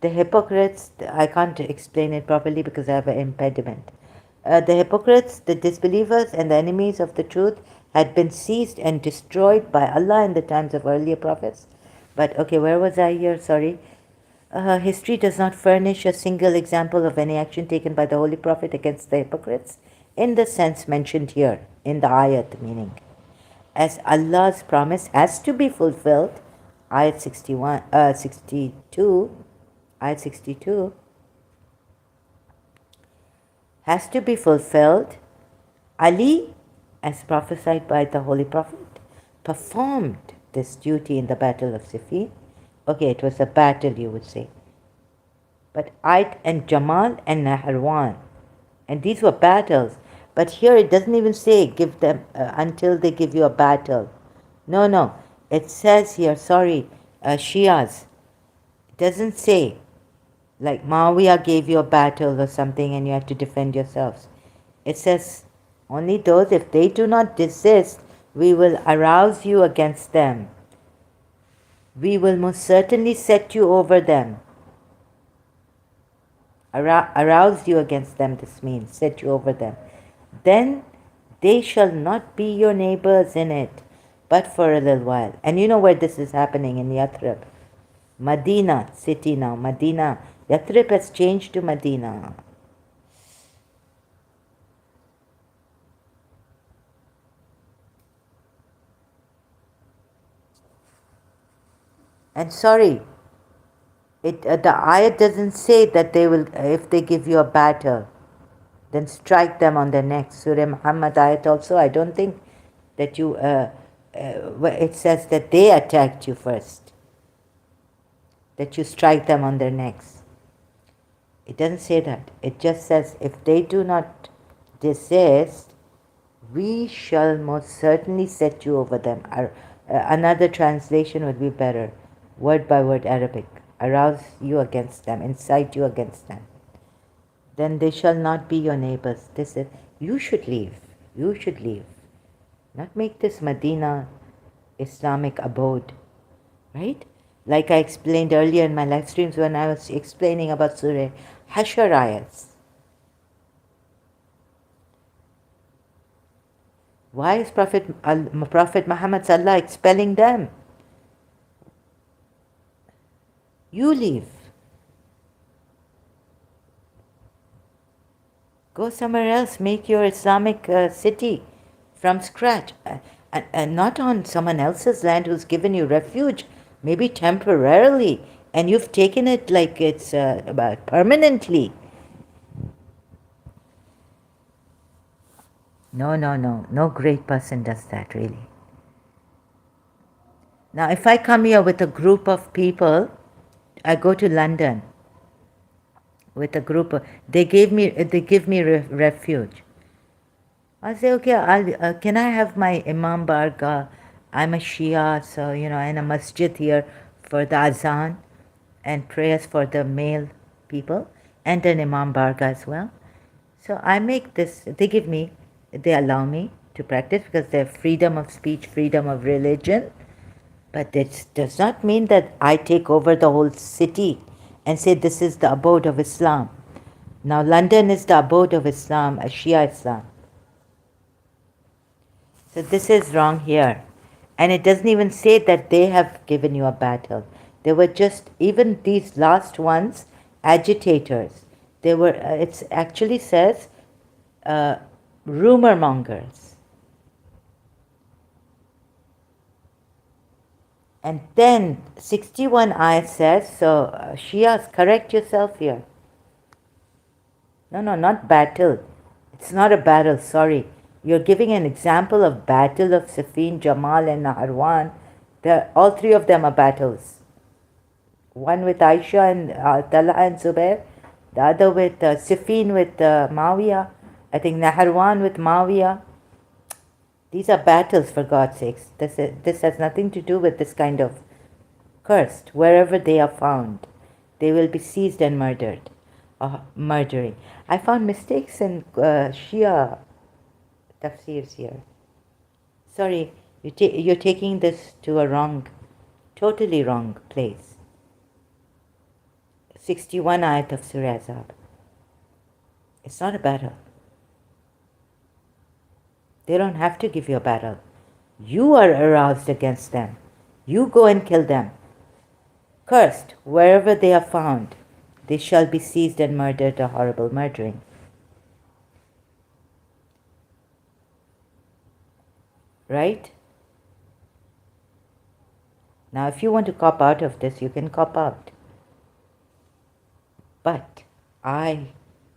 The hypocrites, I can't explain it properly because I have an impediment. The hypocrites, the disbelievers and the enemies of the truth had been seized and destroyed by Allah in the times of earlier prophets. But okay, where was I here? Sorry. History does not furnish a single example of any action taken by the Holy Prophet against the hypocrites in the sense mentioned here, in the ayat meaning. As Allah's promise has to be fulfilled, ayat 62, has to be fulfilled. Ali, as prophesied by the Holy Prophet, performed this duty in the battle of Siffin. Okay, it was a battle, you would say. But Ait and Jamal and Naharawan, and these were battles. But here it doesn't even say give them until they give you a battle. No. It says here, Shias. It doesn't say like Muawiyah gave you a battle or something and you have to defend yourselves. It says only those, if they do not desist, we will arouse you against them. We will most certainly set you over them. Arouse you against them, this means set you over them. Then they shall not be your neighbors in it, but for a little while. And you know where this is happening, in Yathrib. Medina city now, Medina. Yathrib has changed to Medina. And sorry, the ayat doesn't say that they will, if they give you a battle, then strike them on the neck. Surah Muhammad ayat also, I don't think that you, it says that they attacked you first, that you strike them on their necks. It doesn't say that. It just says, if they do not desist, we shall most certainly set you over them. Another translation would be better, word by word Arabic. Arouse you against them, incite you against them. Then they shall not be your neighbors. They said, you should leave. You should leave. Not make this Medina Islamic abode, right? Like I explained earlier in my live streams when I was explaining about Surah Hashar Ayats. Why is Prophet Muhammad Sallallahu expelling them? You leave. Go somewhere else. Make your Islamic city from scratch. And not on someone else's land who's given you refuge, maybe temporarily, and you've taken it like it's about permanently. No great person does that, really. Now, if I come here with a group of people, I go to London with a group of, they give me refuge. I say, okay, can I have my Imam Barga? I'm a Shia, so, and a masjid here for the azan and prayers for the male people, and an Imam Barga as well. So I make this, they allow me to practice because they have freedom of speech, freedom of religion. But it does not mean that I take over the whole city and say this is the abode of Islam. Now London is the abode of Islam, a Shia Islam. So this is wrong here. And it doesn't even say that they have given you a battle. They were just, even these last ones, agitators. They were, it actually says, rumor mongers. And then 61 ayat says, so Shias, correct yourself here. No, not battle. It's not a battle, sorry. You're giving an example of battle of Siffin, Jamal and Naharawan. All three of them are battles. One with Aisha and Talha and Zubair. The other with Siffin with Muawiyah. I think Naharawan with Muawiyah. These are battles, for God's sakes. This has nothing to do with this kind of cursed. Wherever they are found, they will be seized and murdered. Murdering. I found mistakes in Shia Tafsirs here. Sorry, you're taking this to a totally wrong place. 61 ayat of Surah Azab. It's not a battle. They don't have to give you a battle. You are aroused against them. You go and kill them. Cursed, wherever they are found, they shall be seized and murdered, a horrible murdering. Right? Now, if you want to cop out of this, you can cop out. But I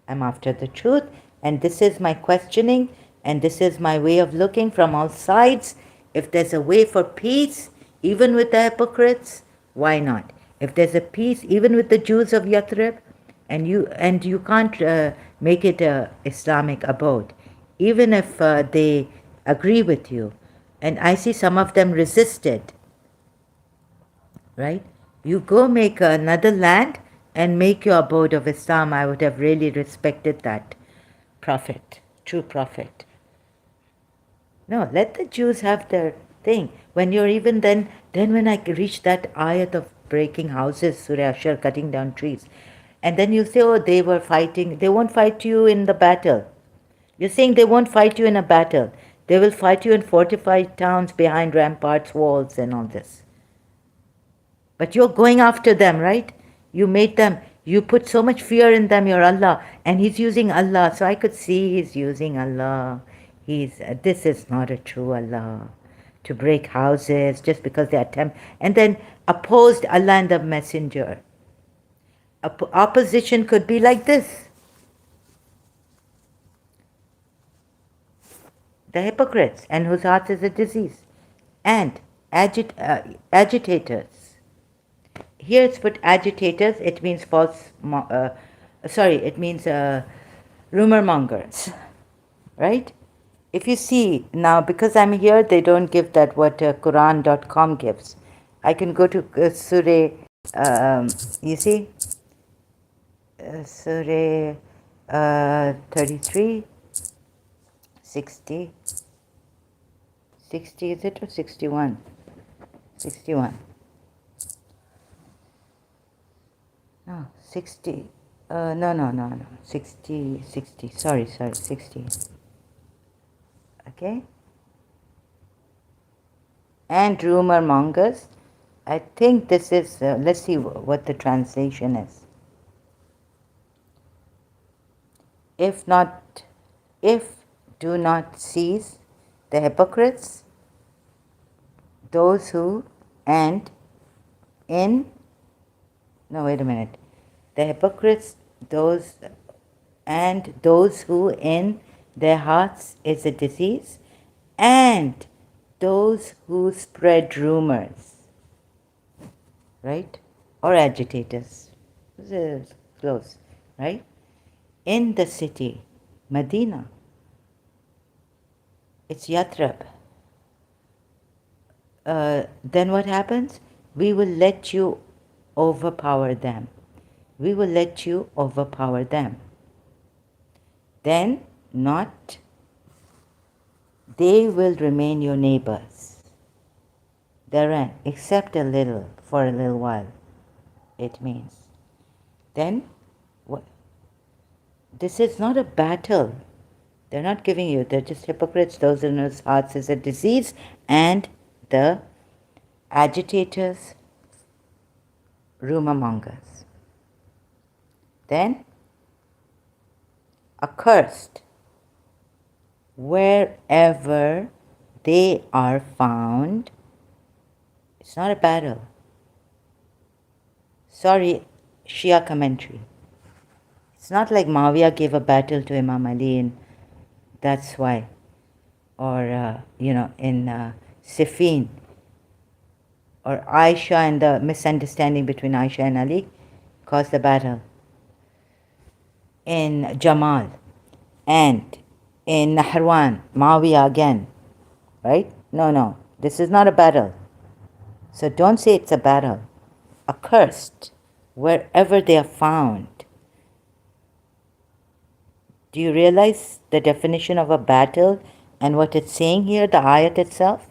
am after the truth, and this is my questioning, and this is my way of looking from all sides. If there's a way for peace, even with the hypocrites, why not? If there's a peace, even with the Jews of Yathrib, and you can't make it a Islamic abode, even if they agree with you, and I see some of them resisted, right? You go make another land and make your abode of Islam. I would have really respected that prophet, true prophet. No, let the Jews have their thing. When you're even then when I reach that ayat of breaking houses, Surah Ashar, cutting down trees, and then you say, oh, they were fighting. They won't fight you in the battle. You're saying they won't fight you in a battle. They will fight you in fortified towns behind ramparts, walls, and all this. But you're going after them, right? You put so much fear in them, you're Allah, and He's using Allah. So I could see He's using Allah. This is not a true Allah. To break houses just because they attempt, and then opposed Allah and the Messenger. Opposition could be like this. The hypocrites, and whose heart is a disease, and agitators. Here it's put agitators. It means false sorry, it means rumor mongers, right? If you see now, because I'm here, they don't give that what Quran.com gives. I can go to Surah, you see, Surah 33, 60, 60 is it or 61? 61. No, 60. No. 60, 60. Sorry, 60. Okay? And rumor mongers. I think this is, let's see what the translation is. If not, if do not cease the hypocrites, those who, and in, no, wait a minute. The hypocrites, those, and those who in their hearts is a disease, and those who spread rumors, right? Or agitators. This is close, right? In the city, Medina, it's Yathrib. Then what happens? We will let you overpower them. We will let you overpower them. Then not, they will remain your neighbors therein, except a little, for a little while, it means. Then, what? This is not a battle. They're not giving you, they're just hypocrites, those in whose hearts is a disease, and the agitators, rumor mongers. Then, accursed, wherever they are found. It's not a battle. Sorry, Shia commentary. It's not like Muawiyah gave a battle to Imam Ali and that's why. Or, in Siffin. Or Aisha and the misunderstanding between Aisha and Ali caused the battle. In Jamal. And in Nahrawan, Muawiyah again. Right? No. This is not a battle. So don't say it's a battle. Accursed, wherever they are found. Do you realize the definition of a battle and what it's saying here, the ayat itself?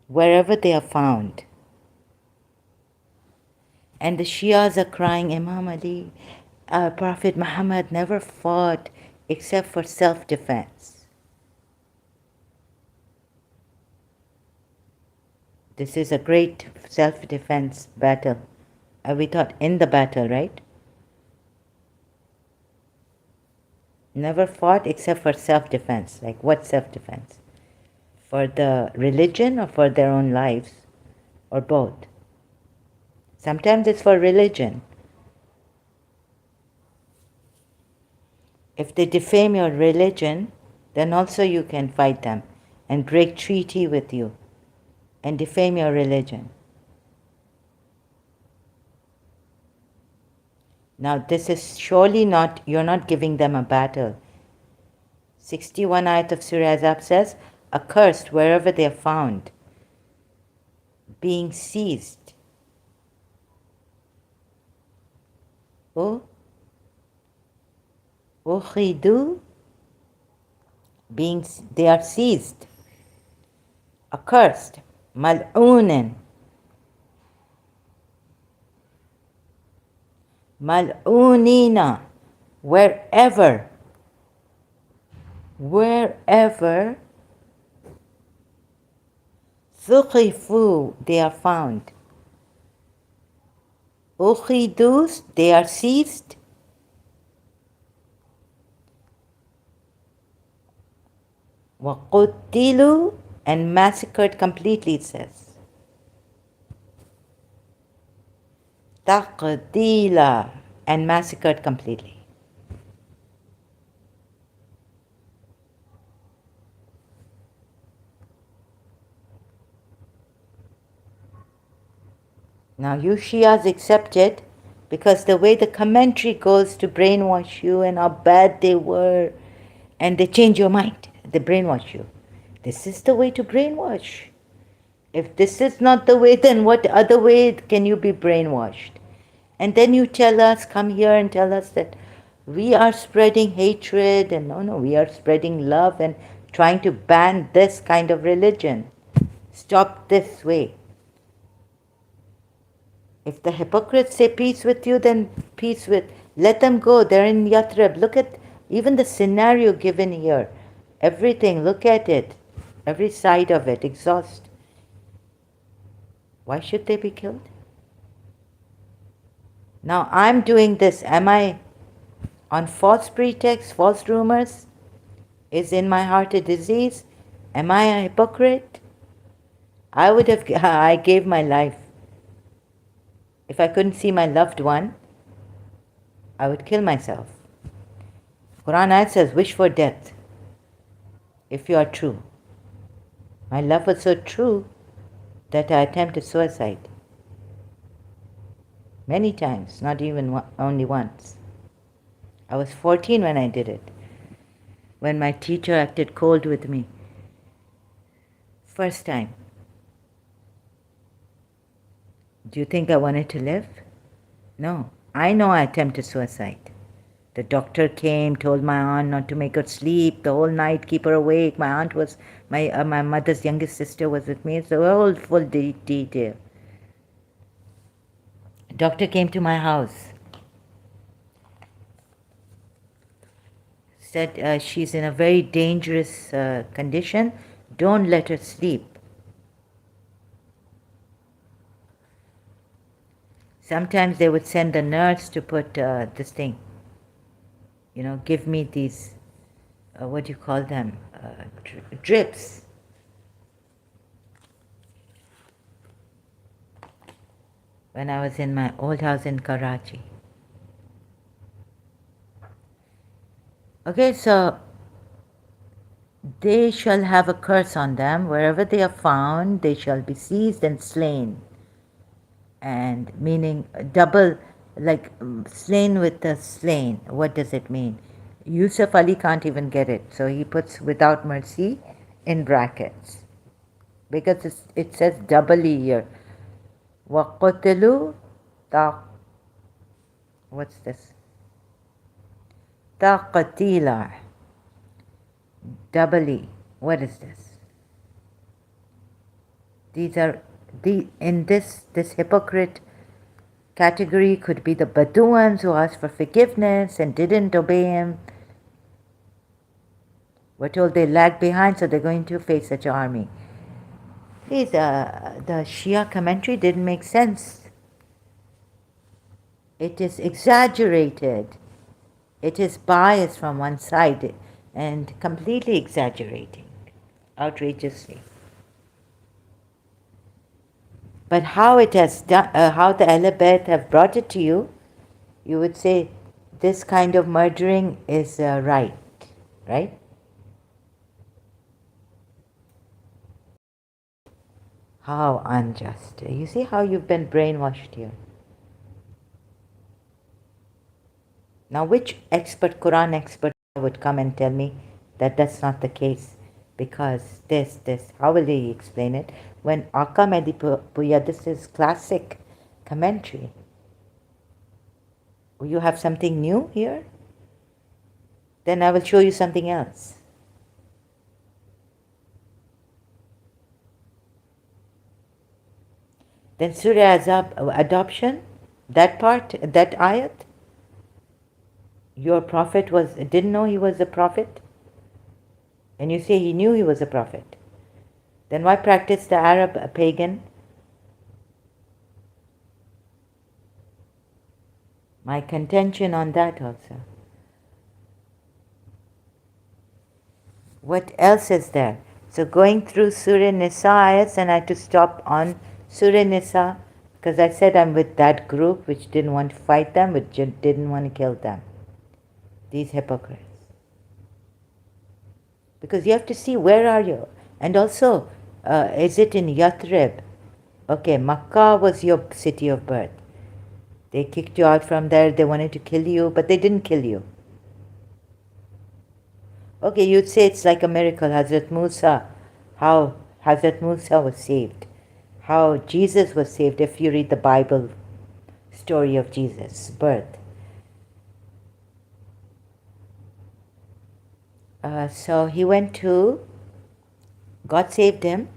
Wherever they are found. And the Shias are crying, Imam Ali, Prophet Muhammad never fought except for self-defense. This is a great self-defense battle. We thought in the battle, right? Never fought except for self-defense. Like what self-defense? For the religion or for their own lives? Or both? Sometimes it's for religion. If they defame your religion, then also you can fight them and break treaty with you and defame your religion. Now this is surely not, you're not giving them a battle. 61 ayat of Surah Azab says, accursed wherever they are found, being seized. Ukhidu, they are seized. Accursed. Mal'unin. Mal'unina. Wherever thuqifu, they are found. Ukhidus, they are seized. Waqutilu, and massacred completely, it says. Taqdila, and massacred completely. Now you Shias accept it Because the way the commentary goes to brainwash you and how bad they were, and they change your mind, they brainwash you. This is the way to brainwash. If this is not the way, then what other way can you be brainwashed? And then you tell us, come here and tell us that we are spreading hatred, and no, we are spreading love and trying to ban this kind of religion. Stop this way. If the hypocrites say peace with you, then peace with, let them go. They're in Yathrib. Look at even the scenario given here. Everything, look at it. Every side of it, exhaust. Why should they be killed? Now I'm doing this. Am I on false pretext, false rumors? Is in my heart a disease? Am I a hypocrite? I gave my life. If I couldn't see my loved one, I would kill myself. Quran ayat says, wish for death if you are true. My love was so true that I attempted suicide. Many times, not even only once. I was 14 when I did it, when my teacher acted cold with me. First time. Do you think I wanted to live? No. I know I attempted suicide. The doctor came, told my aunt not to make her sleep the whole night, keep her awake. My aunt was, my mother's youngest sister was with me, so all full detail. Doctor came to my house. Said she's in a very dangerous condition. Don't let her sleep. Sometimes they would send the nurse to put this thing, give me these, what do you call them, drips. When I was in my old house in Karachi. Okay, so they shall have a curse on them. Wherever they are found, they shall be seized and slain. And meaning double, like slain with the slain. What does it mean? Yusuf Ali can't even get it, so he puts without mercy in brackets. Because it says doubly here. وَقُتِلُوا what's this? تَقْتِيلًا. Doubly. What is this? These are in this hypocrite category could be the Bedouins who asked for forgiveness and didn't obey him. We're told they lagged behind, so they're going to face such an army. See, the Shia commentary didn't make sense. It is exaggerated. It is biased from one side and completely exaggerating, outrageously. But how it has done, how the Ahl Bayt have brought it to you, you would say this kind of murdering is right? How unjust. You see how you've been brainwashed here. Now which Quran expert would come and tell me that that's not the case? Because this, how will he explain it? When Aka Mehdi Puya, this is classic commentary. You have something new here? Then I will show you something else. Then Surah Azab, adoption, that part, that ayat, your prophet didn't know he was a prophet? And you say he knew he was a prophet. Then why practice the Arab pagan? My contention on that also. What else is there? So going through Surah Nisa ayats, and I had to stop on Surah Nisa because I said I'm with that group which didn't want to fight them, which didn't want to kill them. These hypocrites. Because you have to see where are you. And also, is it in Yathrib? Okay, Makkah was your city of birth. They kicked you out from there, they wanted to kill you, but they didn't kill you. Okay, you'd say it's like a miracle, Hazrat Musa, how Hazrat Musa was saved, how Jesus was saved if you read the Bible story of Jesus' birth. So he went to, God saved him,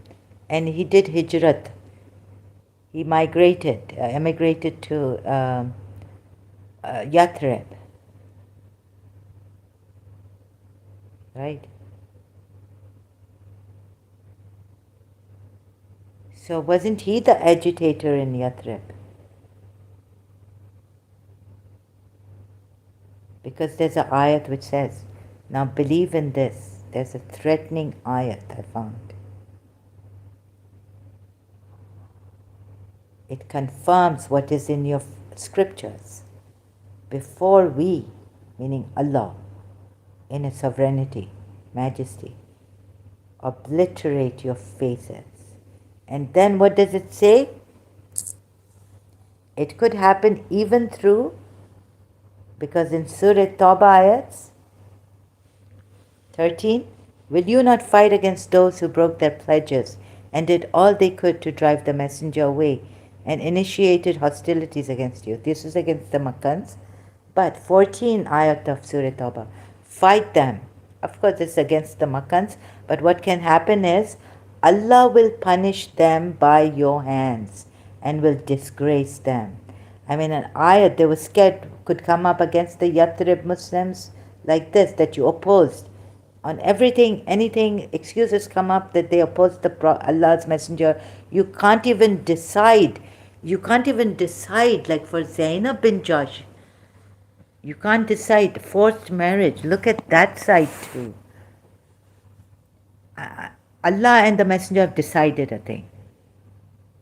and he did hijrat. He emigrated to Yathrib, right? So wasn't he the agitator in Yathrib? Because there's an ayat which says, now believe in this. There's a threatening ayat I found. It confirms what is in your scriptures. Before we, meaning Allah, in His sovereignty, majesty, obliterate your faces. And then what does it say? It could happen even through, because in Surah Tawbah Ayats 13, will you not fight against those who broke their pledges and did all they could to drive the messenger away and initiated hostilities against you? This is against the Makkans. But 14 ayat of Surah Tawbah, fight them. Of course, it's against the Makkans, but what can happen is Allah will punish them by your hands and will disgrace them. I mean, an ayat they were scared could come up against the Yathrib Muslims like this, that you opposed. On everything, anything, excuses come up that they opposed Allah's messenger. You can't even decide. You can't even decide, like for Zainab bin Josh. You can't decide. Forced marriage. Look at that side too. Allah and the messenger have decided a thing.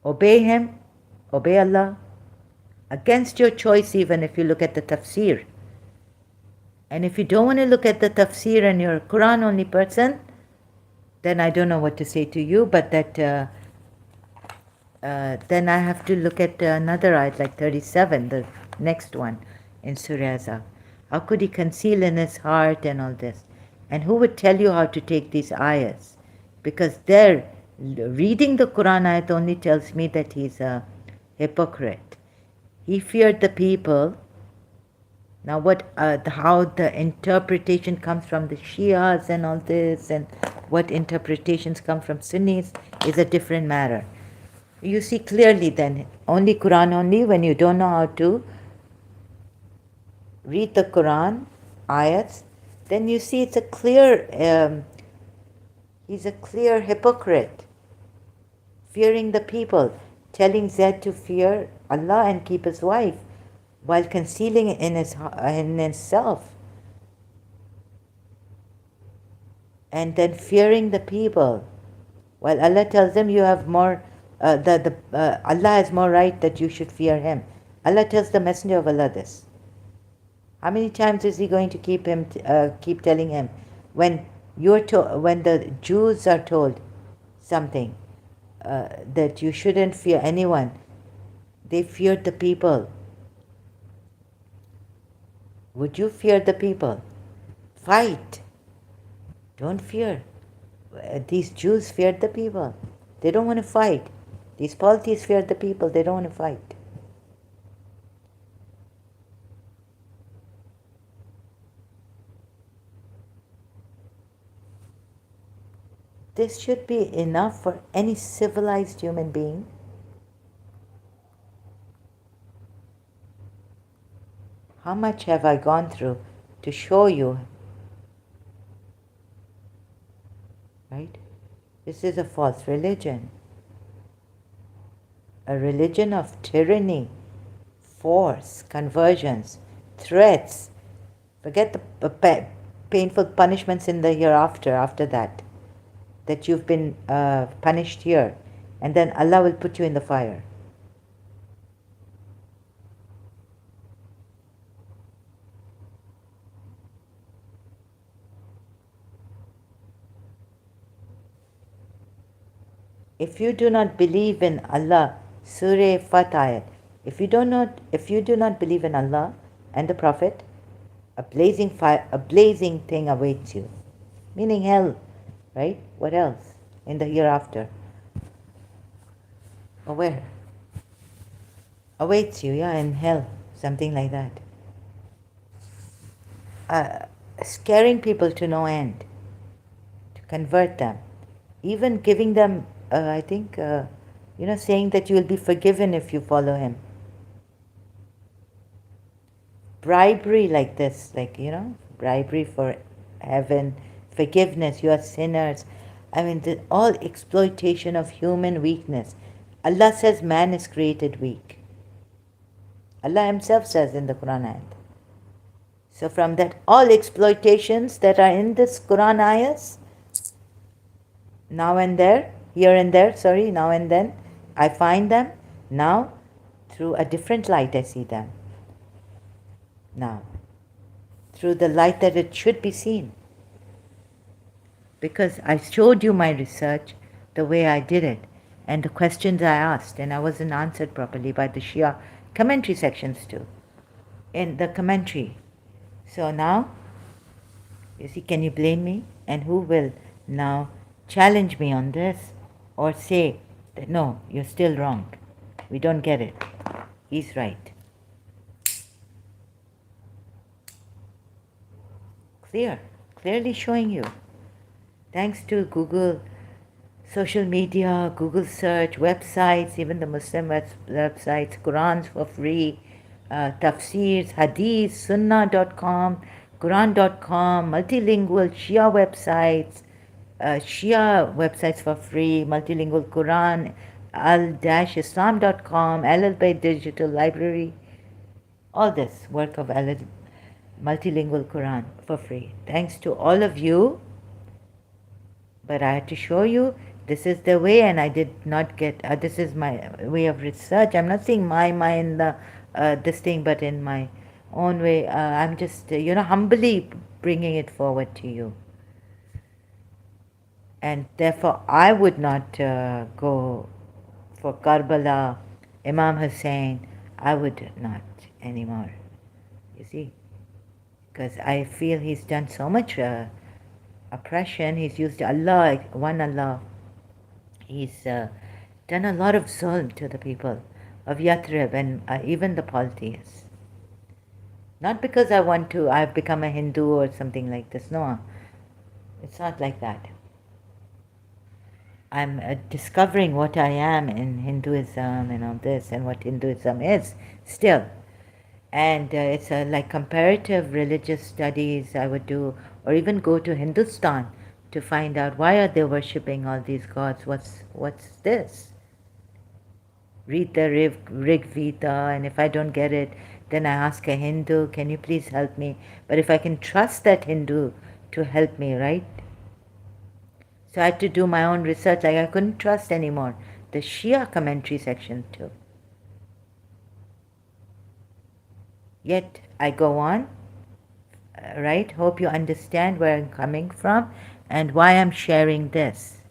Obey him. Obey Allah. Against your choice, even if you look at the Tafsir. And if you don't want to look at the Tafsir and you're a Quran only person, then I don't know what to say to you, but that then I have to look at another ayat, like 37, the next one in Surah Azab. How could he conceal in his heart and all this? And who would tell you how to take these ayats? Because there, reading the Quran ayat only tells me that he's a hypocrite. He feared the people. Now how the interpretation comes from the Shias and all this, and what interpretations come from Sunnis is a different matter. You see clearly then, only Quran only, when you don't know how to read the Quran, ayats, then you see it's a clear, he's a clear hypocrite, fearing the people, telling Zaid to fear Allah and keep his wife, while concealing it in himself, and then fearing the people, while Allah tells them you have more, Allah has more right that you should fear Him. Allah tells the Messenger of Allah this. How many times is He going to keep telling him? When when the Jews are told something that you shouldn't fear anyone, they feared the people. Would you fear the people? Fight. Don't fear. These Jews feared the people. They don't want to fight. These polytheists feared the people. They don't want to fight. This should be enough for any civilized human being. How much have I gone through to show you? Right? This is a false religion. A religion of tyranny, force, conversions, threats. Forget the painful punishments in the hereafter after that you've been punished here, and then Allah will put you in the fire. If you do not believe in Allah, Surah Fatah, If you do not believe in Allah and the Prophet, a blazing fire, a blazing thing awaits you, meaning hell, right? What else in the hereafter? Or where? Awaits you, yeah, in hell, something like that. Scaring people to no end, to convert them, even giving them, saying that you will be forgiven if you follow him. Bribery like this, bribery for heaven, forgiveness, you are sinners. I mean, all exploitation of human weakness. Allah says man is created weak. Allah himself says in the Quran ayat. So from that, all exploitations that are in this Quran ayahs, now and there, here and there, now and then, I find them. Now, through a different light, I see them. Now, through the light that it should be seen. Because I showed you my research, the way I did it, and the questions I asked, and I wasn't answered properly by the Shia commentary sections too, in the commentary. So now, you see, can you blame me? And who will now challenge me on this or say that no, you're still wrong. We don't get it. He's right. Clearly showing you. Thanks to Google, social media, Google search, websites, even the Muslim websites, Qurans for free, Tafsirs, Hadith, Sunnah.com, Quran.com, multilingual Shia websites for free, multilingual Quran, al-islam.com, Al-Bayt Digital Library, all this work of multilingual Quran for free. Thanks to all of you. But I had to show you this is the way, and I did not get, this is my way of research. I'm not saying my mind, this thing, but in my own way. I'm just, humbly bringing it forward to you. And therefore, I would not go for Karbala, Imam Hussein. I would not anymore, you see. Because I feel he's done so much oppression. He's used Allah, one Allah. He's done a lot of zulm to the people of Yathrib and even the polytheists. Not because I've become a Hindu or something like this. No, it's not like that. I'm discovering what I am in Hinduism and all this, and what Hinduism is still. And it's like comparative religious studies I would do, or even go to Hindustan to find out why are they worshipping all these gods. What's this? Read the Rig Veda, and if I don't get it, then I ask a Hindu, can you please help me? But if I can trust that Hindu to help me, right? So I had to do my own research. Like I couldn't trust anymore the Shia commentary section too. Yet I go on, right? Hope you understand where I'm coming from and why I'm sharing this.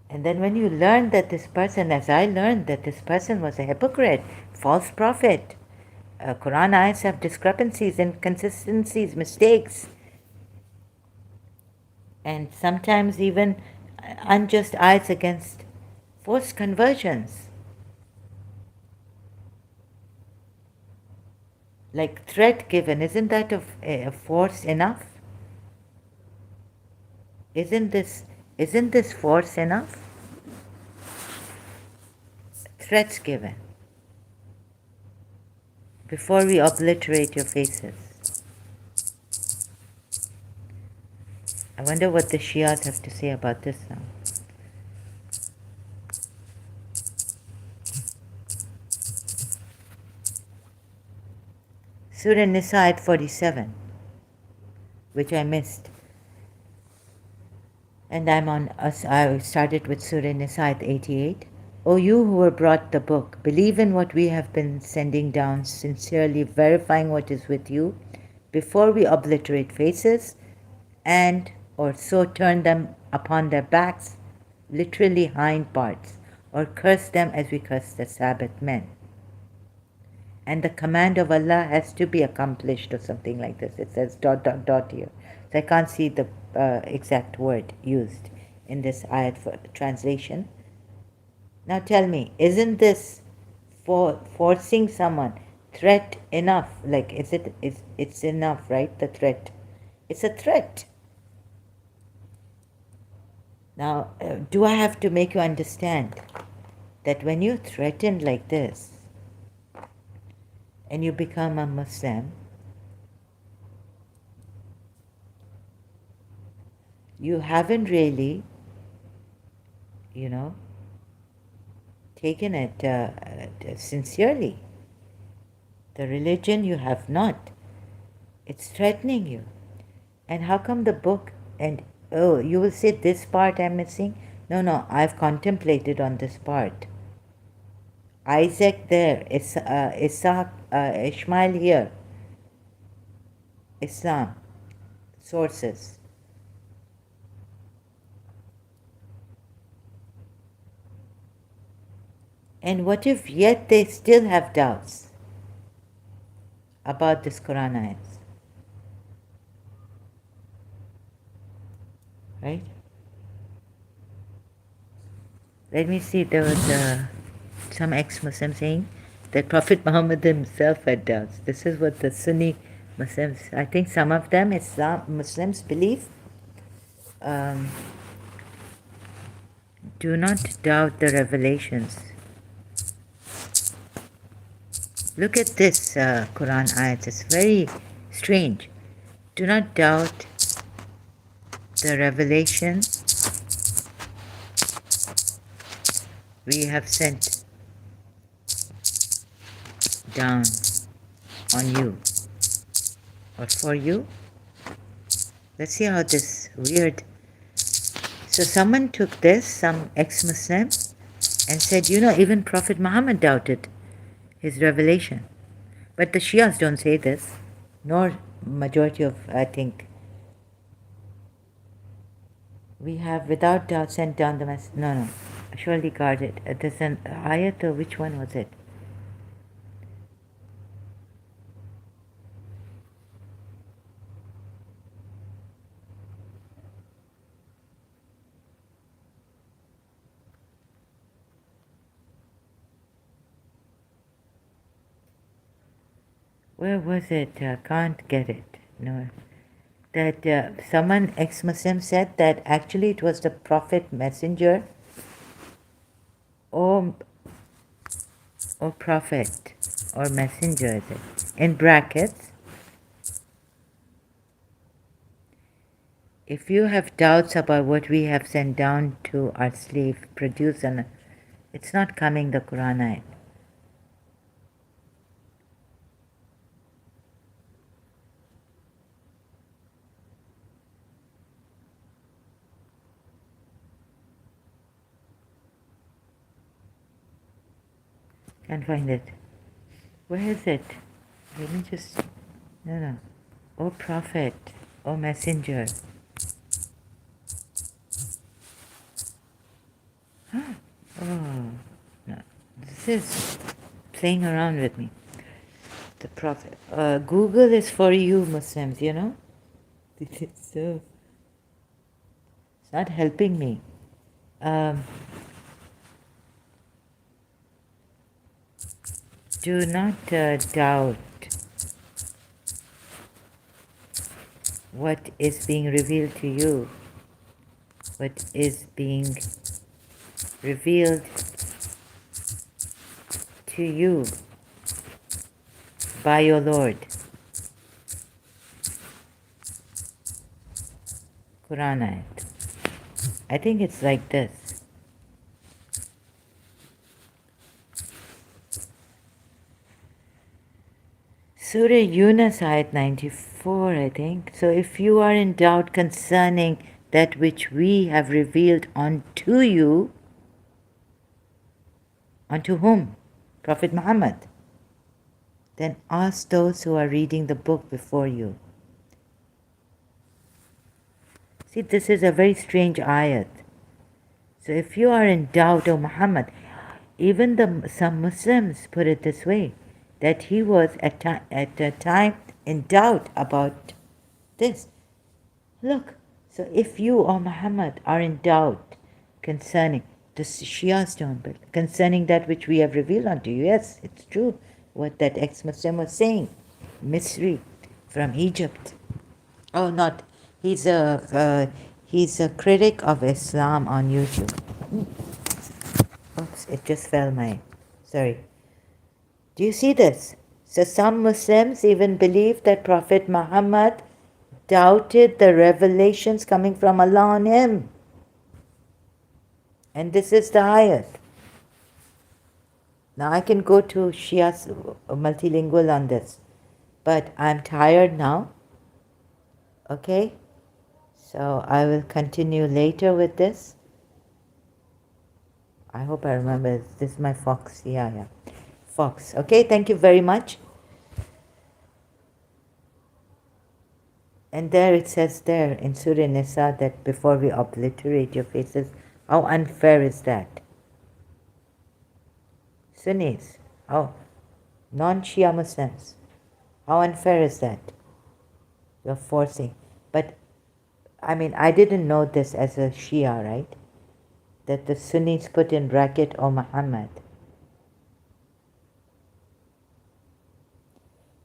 And then when you learn that this person, as I learned, that this person was a hypocrite, false prophet, Quran ayats have discrepancies, inconsistencies, mistakes, and sometimes even unjust ayats against forced conversions. Like threat given, isn't that a force enough? Isn't this force enough? Threats given before we obliterate your faces. I wonder what the Shias have to say about this now. Surah Nisa at 47, which I missed. And I started with Surah Nisa at 88. O you who were brought the book, believe in what we have been sending down, sincerely verifying what is with you, before we obliterate faces, and or so turn them upon their backs, literally hind parts, or curse them as we curse the Sabbath men. And the command of Allah has to be accomplished or something like this. It says ... here. So I can't see the exact word used in this ayat for translation. Now tell me, isn't this for forcing someone threat enough? Like, it's enough, right? The threat. It's a threat. Now, do I have to make you understand that when you threaten like this and you become a Muslim, you haven't really, taken it sincerely. The religion you have not. It's threatening you. And how come the book, and oh, you will say this part I'm missing? No, I've contemplated on this part. Isaac there, Isaac, Ishmael here. Islam, sources. And what if yet they still have doubts about this Quran ayats? Right? Let me see, there was some ex-Muslim saying that Prophet Muhammad himself had doubts. This is what the Sunni Muslims, I think some of them, Muslims believe, do not doubt the revelations. Look at this Quran ayat, it's very strange. Do not doubt the revelation we have sent down on you or for you. Let's see how this weird. So someone took this, some ex-Muslim, and said, even Prophet Muhammad doubted his revelation. But the Shias don't say this, nor majority of, I think. We have without doubt sent down the message. No, surely guarded. There's an ayat, or which one was it? Where was it? Can't get it. No. That someone ex-Muslim said that actually it was the Prophet Messenger or Prophet or Messenger, is it? In brackets. If you have doubts about what we have sent down to our slave, produce an... It's not coming, the Quran ayat. Can't find it. Where is it? Let me just... No. O Prophet, O Messenger. Oh, no. This is playing around with me. The Prophet. Google is for you Muslims, This is so... It's not helping me. Do not doubt what is being revealed to you. What is being revealed to you by your Lord. Quran ayat. I think it's like this. Surah Yunus ayat 94, I think. So if you are in doubt concerning that which we have revealed unto you, unto whom? Prophet Muhammad. Then ask those who are reading the book before you. See, this is a very strange ayat. So if you are in doubt, O Muhammad, even some Muslims put it this way, that he was at a time in doubt about this. Look, so if you, O Muhammad, are in doubt concerning, the Shias don't, but concerning that which we have revealed unto you, yes, it's true what that ex-Muslim was saying. Misri from Egypt. Oh, not. He's a critic of Islam on YouTube. Oops, it just fell my. Sorry. Do you see this? So some Muslims even believe that Prophet Muhammad doubted the revelations coming from Allah on him. And this is the ayat. Now I can go to Shia's multilingual on this, but I'm tired now. Okay? So I will continue later with this. I hope I remember. This is my fox. Yeah. Fox. Okay, thank you very much. And there it says there in Surah Nisa that before we obliterate your faces, how unfair is that? Sunnis, how non-Shia Muslims, how unfair is that? You're forcing. But I mean, I didn't know this as a Shia, right? That the Sunnis put in bracket, O Muhammad.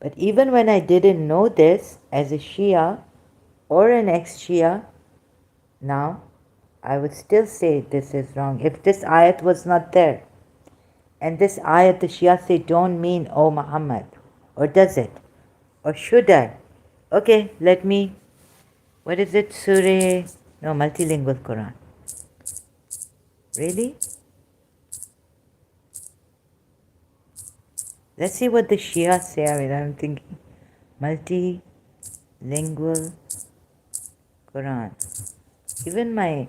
But even when I didn't know this as a Shia or an ex-Shia, now I would still say this is wrong. If this ayat was not there, and this ayat the Shia say don't mean O Muhammad, or does it? Or should I? Okay, let me, what is it? Surah, no, multilingual Quran. Really? Let's see what the Shia say. I mean, I'm thinking multilingual Quran. Even my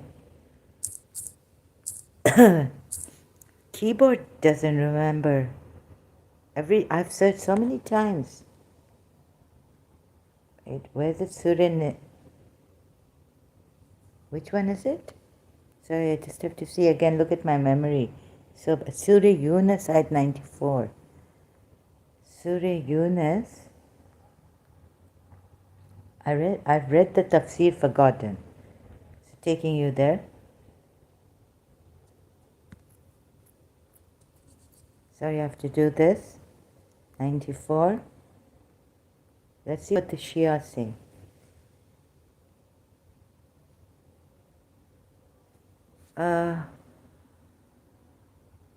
keyboard doesn't remember. I've searched so many times. Wait, where's it? Surah? Which one is it? Sorry, I just have to see again. Look at my memory. So Surah Yunus, ayat 94. Surah Yunus. I've read the Tafsir, forgotten. So taking you there. Sorry, I have to do this. 94. Let's see what the Shia say.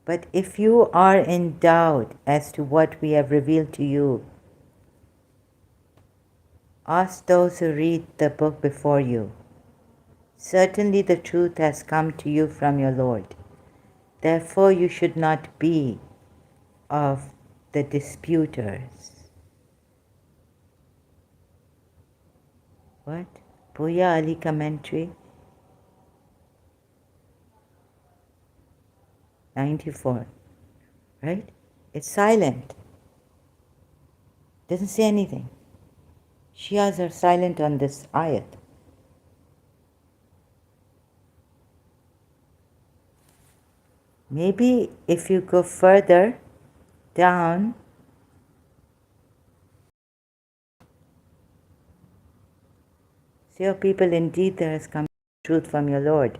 But if you are in doubt as to what we have revealed to you, ask those who read the book before you. Certainly the truth has come to you from your Lord. Therefore you should not be of the disputers. What? Puya Ali commentary 94. Right? It's silent. Doesn't say anything. Shias are silent on this ayat. Maybe if you go further down, say, O people, indeed there has come truth from your Lord.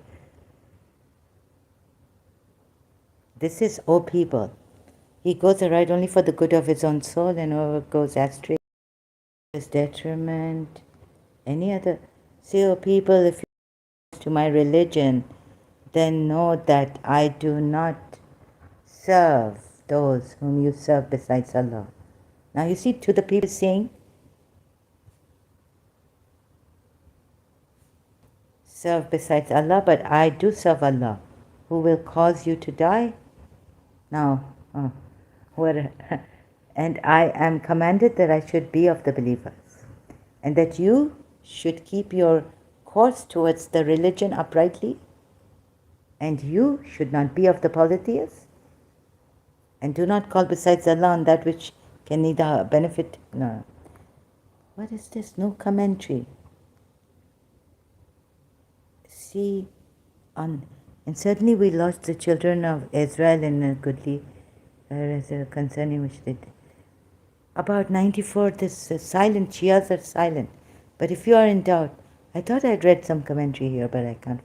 This is, O people. He goes aright only for the good of his own soul, and whoever goes astray, his detriment, any other. Say, O people, if you are to my religion, then know that I do not serve those whom you serve besides Allah. Now you see, to the people saying, serve besides Allah, but I do serve Allah, who will cause you to die. Now, and I am commanded that I should be of the believers, and that you should keep your course towards the religion uprightly, and you should not be of the polytheists, and do not call besides Allah on that which can neither benefit. No. What is this? No commentary. See, on And certainly we lost the children of Israel in a goodly concerning which they did. About 94, this silent, Shias are silent. But if you are in doubt, I thought I'd read some commentary here, but I can't.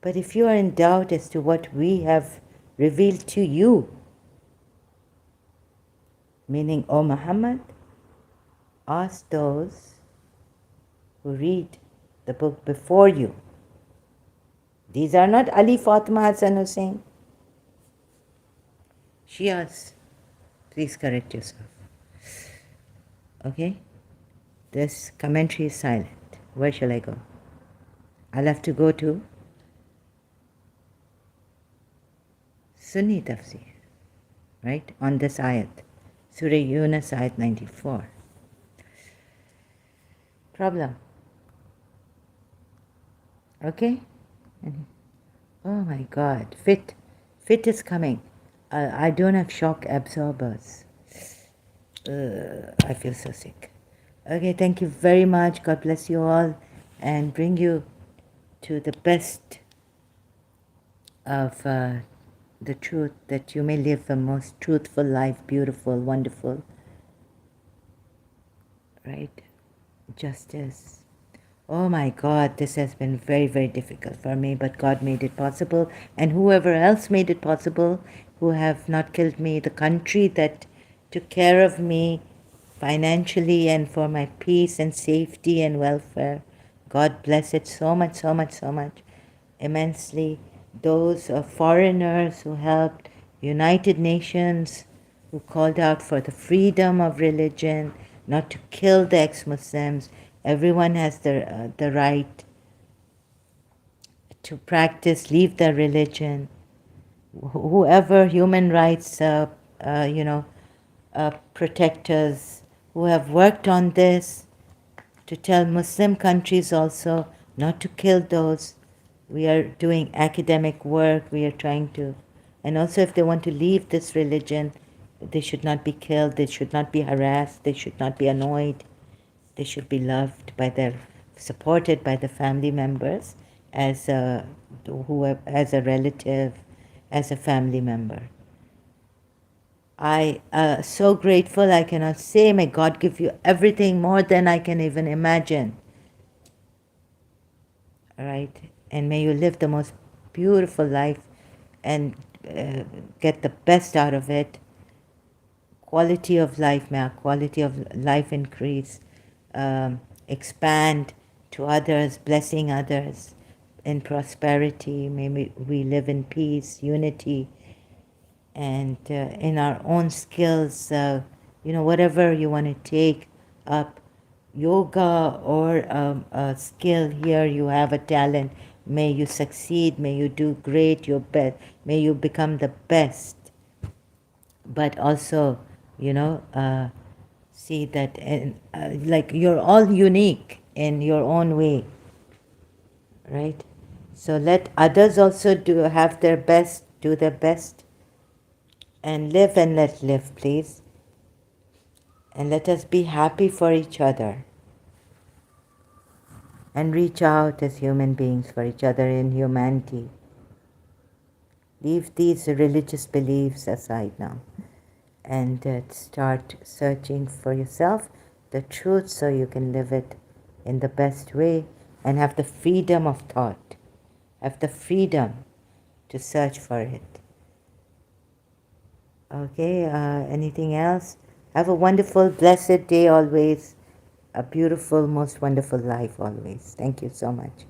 But if you are in doubt as to what we have revealed to you, meaning, O Muhammad, ask those who read the book before you. These are not Ali, Fatima, Hassan, Hussein. Shias, please correct yourself. Okay? This commentary is silent. Where shall I go? I'll have to go to Sunni Tafsir, right? On this ayat. Surah Yunus, ayat 94. Problem. Okay? Oh my God. Fit is coming. I don't have shock absorbers. I feel so sick. Okay, thank you very much. God bless you all and bring you to the best of the truth, that you may live the most truthful life, beautiful, wonderful, right? Justice. Oh my God, this has been very, very difficult for me, but God made it possible, and whoever else made it possible, who have not killed me, the country that took care of me financially and for my peace and safety and welfare. God bless it so much, so much, so much, immensely. Those foreigners who helped, United Nations, who called out for the freedom of religion, not to kill the ex-Muslims. Everyone has the right to practice, leave their religion. Whoever human rights, protectors who have worked on this, to tell Muslim countries also not to kill those. We are doing academic work, we are trying to, and also if they want to leave this religion, they should not be killed, they should not be harassed, they should not be annoyed, they should be loved by their, supported by the family members as a relative, as a family member. I so grateful, I cannot say. May God give you everything more than I can even imagine. All right? And may you live the most beautiful life and get the best out of it. Quality of life, may our quality of life increase, expand to others, blessing others in prosperity. May we live in peace, unity, and in our own skills, whatever you want to take up, yoga or a skill here, you have a talent, may you succeed, may you do great, your best, may you become the best. But also, see that like you're all unique in your own way, right? So let others also do their best, and live and let live, please. And let us be happy for each other and reach out as human beings for each other in humanity. Leave these religious beliefs aside now and start searching for yourself the truth so you can live it in the best way and have the freedom of thought, have the freedom to search for it. Okay, anything else? Have a wonderful, blessed day always. A beautiful, most wonderful life always. Thank you so much.